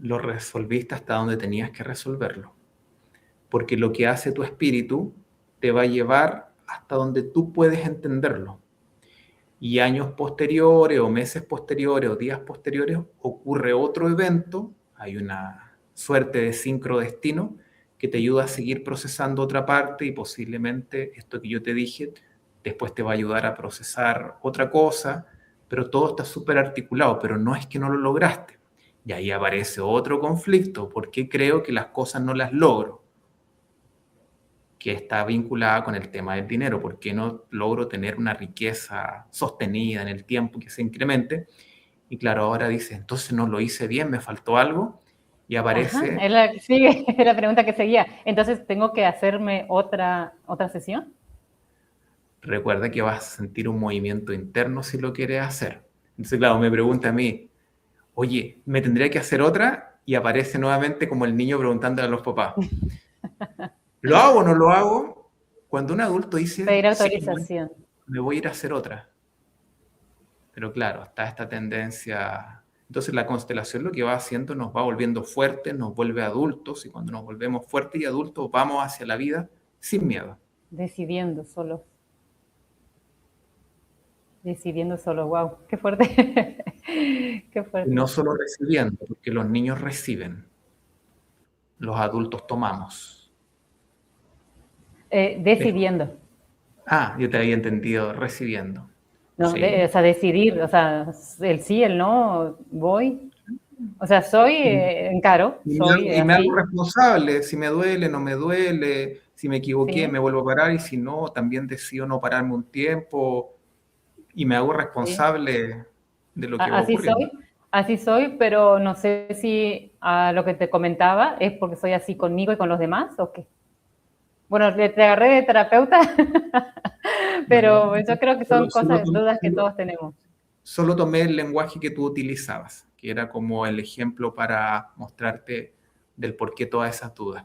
Lo resolviste hasta donde tenías que resolverlo. Porque lo que hace tu espíritu te va a llevar hasta donde tú puedes entenderlo. Y años posteriores o meses posteriores o días posteriores ocurre otro evento, hay una suerte de sincrodestino que te ayuda a seguir procesando otra parte y posiblemente esto que yo te dije después te va a ayudar a procesar otra cosa, pero todo está súper articulado, pero no es que no lo lograste. Y ahí aparece otro conflicto, ¿por qué creo que las cosas no las logro? Que está vinculada con el tema del dinero, ¿por qué no logro tener una riqueza sostenida en el tiempo que se incremente? Y claro, ahora dice, entonces no lo hice bien, me faltó algo, y
Ajá,
aparece,
es la, sigue, es la pregunta que seguía. Entonces, ¿tengo que hacerme otra sesión?
recuerda que vas a sentir un movimiento interno si lo quieres hacer. Entonces, claro, me pregunta a mí, oye, ¿me tendría que hacer otra? Y aparece nuevamente como el niño preguntándole a los papás, ¿lo hago o no lo hago? Cuando un adulto dice,
Pedir
sí,
autorización.
me voy a ir a hacer otra. Pero claro, está esta tendencia. Entonces la constelación lo que va haciendo nos va volviendo fuertes, nos vuelve adultos y cuando nos volvemos fuertes y adultos vamos hacia la vida sin miedo.
Decidiendo solo. Decidiendo solo. Wow, qué fuerte. Qué
Y
fuerte.
no solo recibiendo, porque los niños reciben, los adultos tomamos. Es-
Decidiendo.
yo te había entendido, recibiendo.
No,
Sí.
o sea, decidir. O sea, el sí, el no, voy. O sea, soy, encaro, soy
Y me hago
así.
responsable, si me duele, no me duele, si me equivoqué, me
Sí,
vuelvo a parar y si no, también decido no pararme un tiempo y me hago
sí.
responsable de lo que va
Así
ocurriendo.
así soy, pero no sé si lo que te comentaba es porque soy así conmigo y con los demás o qué. Bueno, te agarré de terapeuta,
No,
pero yo creo que
solo,
son cosas, dudas que todos tenemos.
solo tomé el lenguaje que tú utilizabas, que era como el ejemplo para mostrarte del por qué todas esas dudas.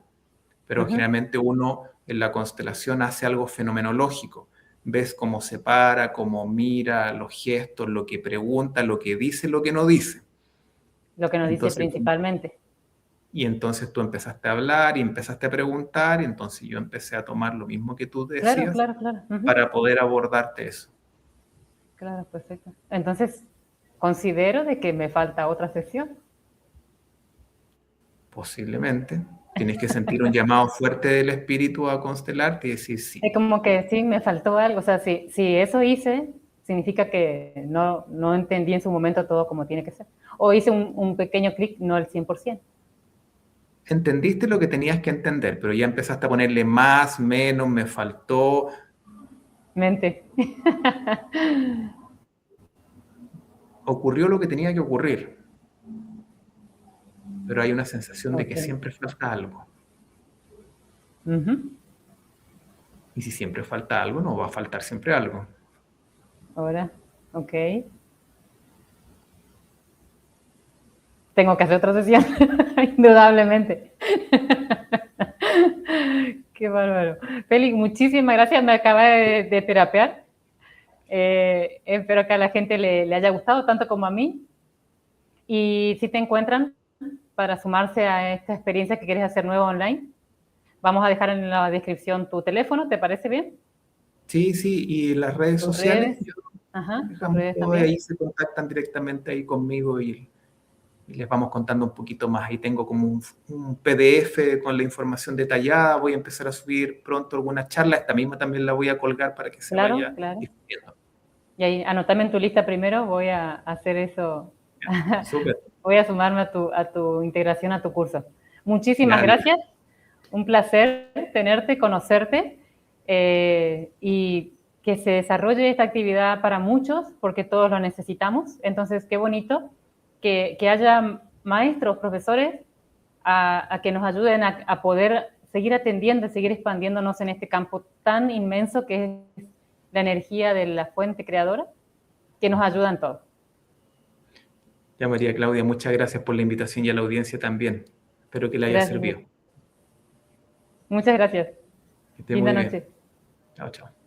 Pero
Ujú.
generalmente uno en la constelación hace algo fenomenológico. Ves cómo se para, cómo mira, los gestos, lo que pregunta, lo que dice, lo que no dice.
Lo que nos dice
Entonces,
principalmente.
y entonces tú empezaste a hablar y empezaste a preguntar, y entonces yo empecé a tomar lo mismo que tú
Claro,
decías
claro, claro. Ujú.
para poder abordarte eso.
Claro, perfecto. Entonces, considero de que me falta otra sesión.
Posiblemente. Tienes que sentir un llamado fuerte del espíritu a constelarte y decir sí.
Es como que sí, me faltó algo. O sea, si eso hice, significa que no entendí en su momento todo como tiene que ser. O hice un pequeño clic, no el 100%.
Entendiste lo que tenías que entender, pero ya empezaste a ponerle más, menos, me faltó.
Mente.
Ocurrió lo que tenía que ocurrir, pero hay una sensación de que
Ok.
siempre falta algo.
Ujú.
Y si siempre falta algo, no va a faltar siempre algo.
Ahora, ok. Tengo que hacer otra sesión, indudablemente. Qué bárbaro. Félix, muchísimas gracias. Me acaba de terapear. Espero que a la gente le haya gustado tanto como a mí. Y si te encuentran para sumarse a esta experiencia que quieres hacer nueva online, vamos a dejar en la descripción tu teléfono, ¿te parece bien?
Sí, sí, y las redes
Tus
sociales,
redes. Ajá, tus
dejamos
redes
todo ahí,
también.
se contactan directamente ahí conmigo y les vamos contando un poquito más. Ahí tengo como un PDF con la información detallada. Voy a empezar a subir pronto alguna charla. Esta misma también la voy a colgar para que se
Claro,
vaya
claro.
difundiendo.
Y ahí, anotame en tu lista primero, voy a hacer eso.
Súper.
Voy a sumarme a tu integración a tu curso. Muchísimas
Ya,
gracias. Un placer tenerte, conocerte y que se desarrolle esta actividad para muchos, porque todos lo necesitamos. Entonces, qué bonito que haya maestros, profesores, a que nos ayuden a poder seguir atendiendo, seguir expandiéndonos en este campo tan inmenso que es la energía de la fuente creadora, que nos ayudan todos.
ya, María Claudia, muchas gracias por la invitación y a la audiencia también. Espero que le haya
Gracias.
servido.
Muchas gracias.
Que esté
Linda
muy bien.
noche.
Chao, chao.